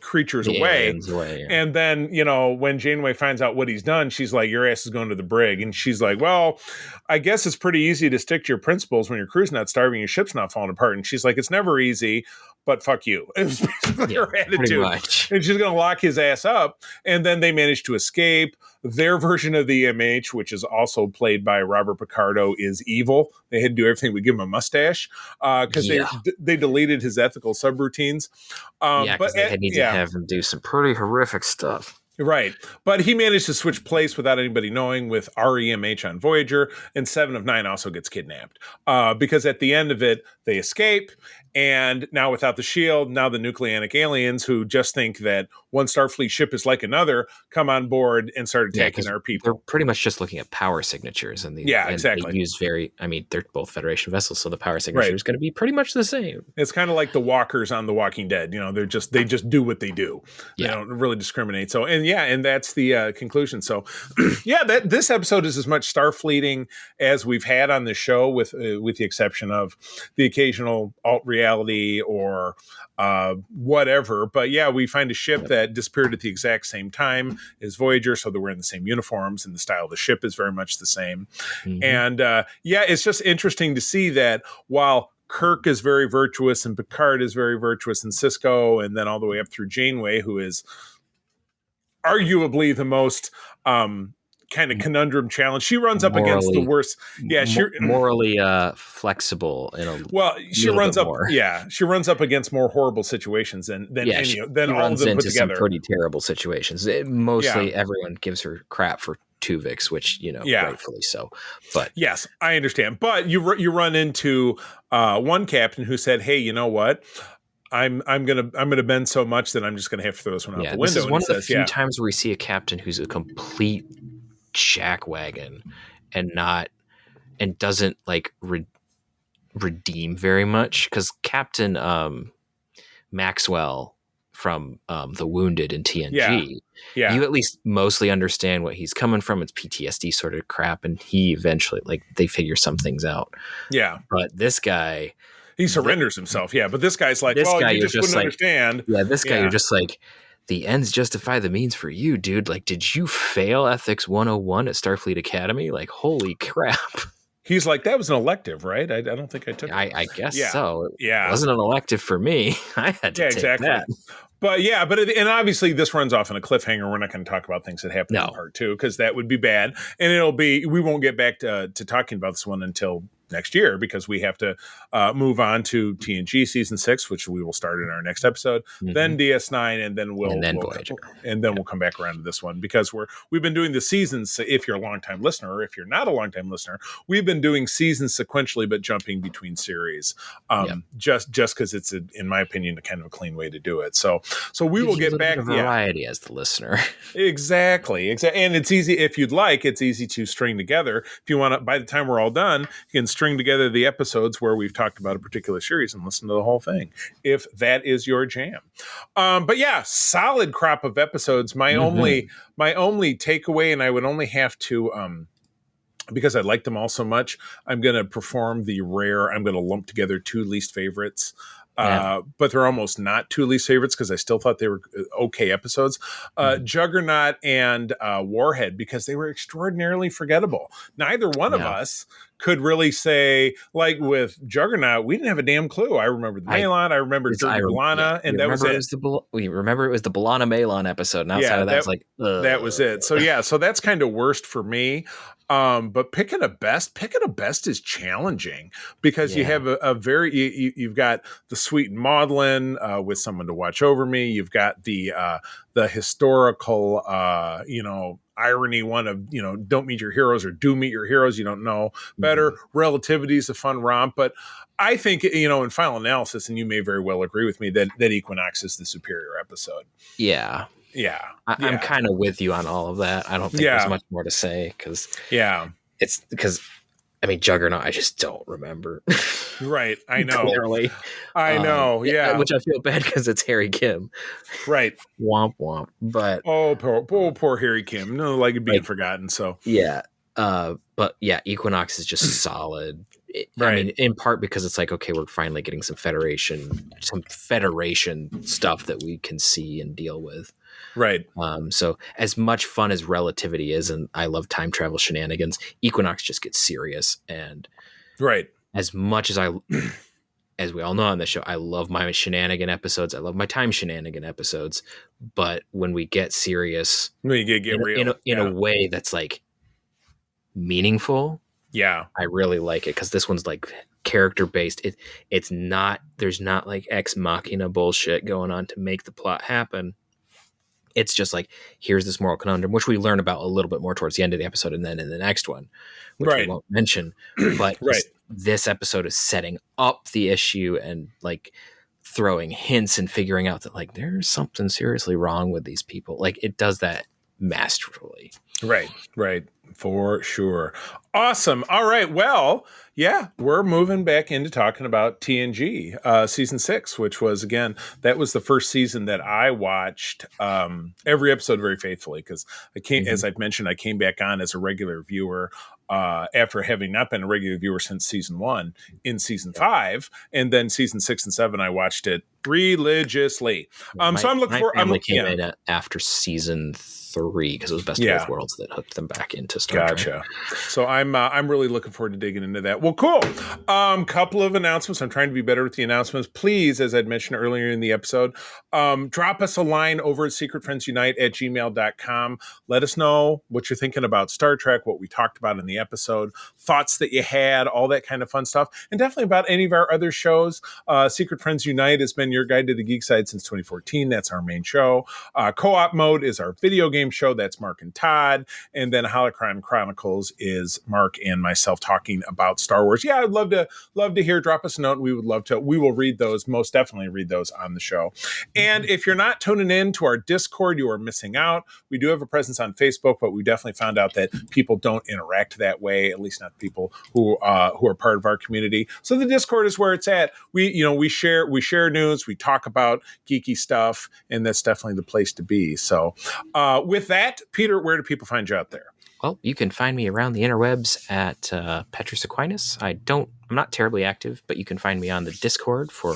creatures away. And then, when Janeway finds out what he's done, she's like, your ass is going to the brig. And she's like, well, I guess it's pretty easy to stick to your principles when your crew's not starving, your ship's not falling apart. And she's like, it's never easy, but fuck you. It was basically her attitude. And she's going to lock his ass up. And then they manage to escape. Their version of the EMH, which is also played by Robert Picardo, is evil. They had to do everything. We give him a mustache because they deleted his ethical subroutines. Because they need to have him do some pretty horrific stuff. Right. But he managed to switch place without anybody knowing with REMH on Voyager, and 7 of 9 also gets kidnapped. Because at the end of it, they escape, and now without the shield, now the nucleonic aliens who just think that one Starfleet ship is like another come on board and start attacking our people. They're pretty much just looking at power signatures. And exactly. They use they're both Federation vessels, so the power signature is going to be pretty much the same. It's kind of like the walkers on The Walking Dead. They just do what they do. They don't really discriminate. So, and that's the conclusion. So, this episode is as much Starfleeting as we've had on the show, with the exception of the occasional alt reality or whatever. But we find a ship that disappeared at the exact same time as Voyager, so they're wearing the same uniforms, and the style of the ship is very much the same. And it's just interesting to see that while Kirk is very virtuous and Picard is very virtuous and Sisko, and then all the way up through Janeway, who is arguably the most kind of conundrum challenge. She runs up against the worst. Morally flexible. She runs up. More. She runs up against more horrible situations than all of them put together. Some pretty terrible situations. Everyone gives her crap for Tuvix, which rightfully so. But yes, I understand. But you run into one captain who said, "Hey, you know what? I'm gonna bend so much that I'm just gonna have to throw this one out the window." This is one of the few times where we see a captain who's a complete jackwagon and doesn't redeem very much, because Captain Maxwell from The Wounded in TNG, you at least mostly understand what he's coming from. It's PTSD sort of crap, and he eventually they figure some things out. But this guy, he surrenders himself. But this guy's like, you just wouldn't understand. This guy, you're just like, the ends justify the means for you, dude. Like, did you fail Ethics 101 at Starfleet Academy? Like, holy crap. He's like, that was an elective, right? I don't think I took it. I guess so. It wasn't an elective for me. I had to take that. But and obviously this runs off on a cliffhanger. We're not going to talk about things that happen in part 2, because that would be bad. And we won't get back to talking about this one until next year, because we have to move on to TNG season 6, which we will start in our next episode, then DS9, and then we'll Voyager. And then we'll come back around to this one, because we've been doing the seasons. If you're a longtime listener, or if you're not a longtime listener, we've been doing seasons sequentially, but jumping between series, just because it's in my opinion, a kind of a clean way to do it. So we will get back variety as the listener. Exactly. And it's easy, if you'd like, it's easy to string together. If you want to, by the time we're all done, you can string together the episodes where we've talked about a particular series and listen to the whole thing, if that is your jam. But solid crop of episodes. My only takeaway, and I would only have to because I like them all so much, I'm going to perform the rare. I'm going to lump together 2 least favorites. But they're almost not 2 least favorites, because I still thought they were okay episodes. Juggernaut and Warhead, because they were extraordinarily forgettable. Neither one of us could really say, like with Juggernaut, we didn't have a damn clue. I remember the Malon, I remember Dirty B'Elanna, and that was it. We remember it was the B'Elanna Malon episode, and outside of that, was like, that was it. So yeah, so that's kind of worst for me. But picking a best is challenging because you have a very you've got the sweet and maudlin with someone to watch over me. You've got the historical irony one of don't meet your heroes or do meet your heroes. You don't know better. Mm-hmm. Relativity is a fun romp, but I think in final analysis, and you may very well agree with me that Equinox is the superior episode. Yeah. Yeah. I'm kind of with you on all of that. I don't think there's much more to say because Juggernaut, I just don't remember. Right. I know. Clearly. I know. Yeah. Which I feel bad because it's Harry Kim. Right. Womp womp. But poor Harry Kim. No, like it being forgotten. So yeah. But yeah, Equinox is just solid. Right. I mean, in part because it's like, okay, we're finally getting some Federation stuff that we can see and deal with. Right. So as much fun as Relativity is, and I love time travel shenanigans, Equinox just gets serious. And as much as as we all know on this show, I love my shenanigan episodes. I love my time shenanigan episodes. But when we get serious, when you get real in a way that's like meaningful, I really like it because this one's like character based. It's not, there's not like ex machina bullshit going on to make the plot happen. It's just like, here's this moral conundrum, which we learn about a little bit more towards the end of the episode and then in the next one, which we won't mention. But this episode is setting up the issue and like throwing hints and figuring out that like there's something seriously wrong with these people. Like it does that masterfully. Right. For sure. Awesome. All right. Well, yeah, we're moving back into talking about TNG season 6, which was, again, that was the first season that I watched every episode very faithfully because I came, as I've mentioned, I came back on as a regular viewer after having not been a regular viewer since season 1 in season 5, and then season 6 and 7 I watched it religiously. So I'm looking for. Family came in after season 3 because it was Best of Both Worlds that hooked them back into Star Trek. So I'm really looking forward to digging into that. Well, cool. Couple of announcements. I'm trying to be better with the announcements. Please, as I'd mentioned earlier in the episode, drop us a line over at secretfriendsunite@gmail.com. Let us know what you're thinking about Star Trek, what we talked about in the episode, thoughts that you had, all that kind of fun stuff, and definitely about any of our other shows. Secret Friends Unite has been your guide to the geek side since 2014. That's our main show. Co-op Mode is our video game show. That's Mark and Todd. And then Holocron Chronicles is Mark and myself talking about Star Wars. Yeah, I'd love to hear. Drop us a note. We would love to. We will read those. Most definitely read those on the show. And if you're not tuning in to our Discord, you are missing out. We do have a presence on Facebook, but we definitely found out that people don't interact that way. At least not people who are part of our community. So the Discord is where it's at. We share news. We talk about geeky stuff, and that's definitely the place to be. So with that, Peter, where do people find you out there? Well, you can find me around the interwebs at Petrus Aquinas. I'm not terribly active, but you can find me on the Discord for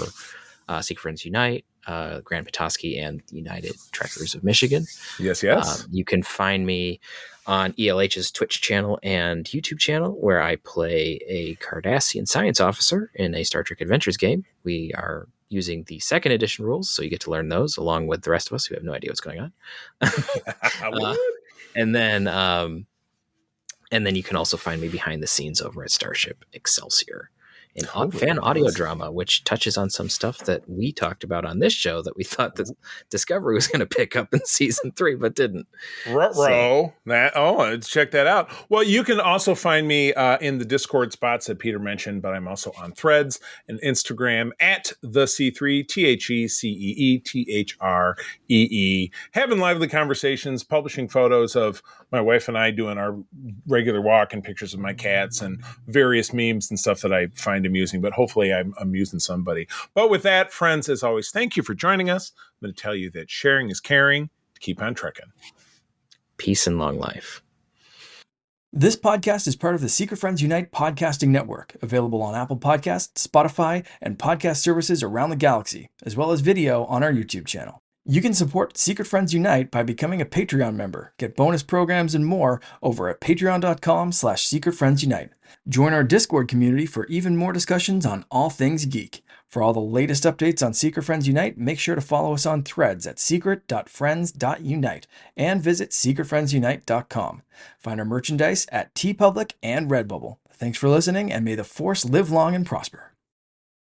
Secret Friends Unite, Grand Petoskey, and United Trekkers of Michigan. Yes. You can find me on ELH's Twitch channel and YouTube channel, where I play a Cardassian science officer in a Star Trek Adventures game. We are using the 2nd edition rules, so you get to learn those along with the rest of us who have no idea what's going on. And then you can also find me behind the scenes over at Starship Excelsior in fan audio drama, which touches on some stuff that we talked about on this show that we thought that Discovery was going to pick up in season 3, but didn't. Let's check that out. Well, you can also find me in the Discord spots that Peter mentioned, but I'm also on Threads and Instagram at the C3 TheCeeThree, having lively conversations, publishing photos of my wife and I doing our regular walk and pictures of my cats and various memes and stuff that I find amusing, but hopefully I'm amusing somebody. But with that, friends, as always, thank you for joining us. I'm going to tell you that sharing is caring. Keep on trekking. Peace and long life. This podcast is part of the Secret Friends Unite podcasting network, available on Apple Podcasts, Spotify, and podcast services around the galaxy, as well as video on our YouTube channel. You can support Secret Friends Unite by becoming a Patreon member. Get bonus programs and more over at patreon.com/secretfriendsunite. Join our Discord community for even more discussions on all things geek. For all the latest updates on Secret Friends Unite, make sure to follow us on Threads at secret.friends.unite and visit secretfriendsunite.com. Find our merchandise at TeePublic and Redbubble. Thanks for listening, and may the Force live long and prosper.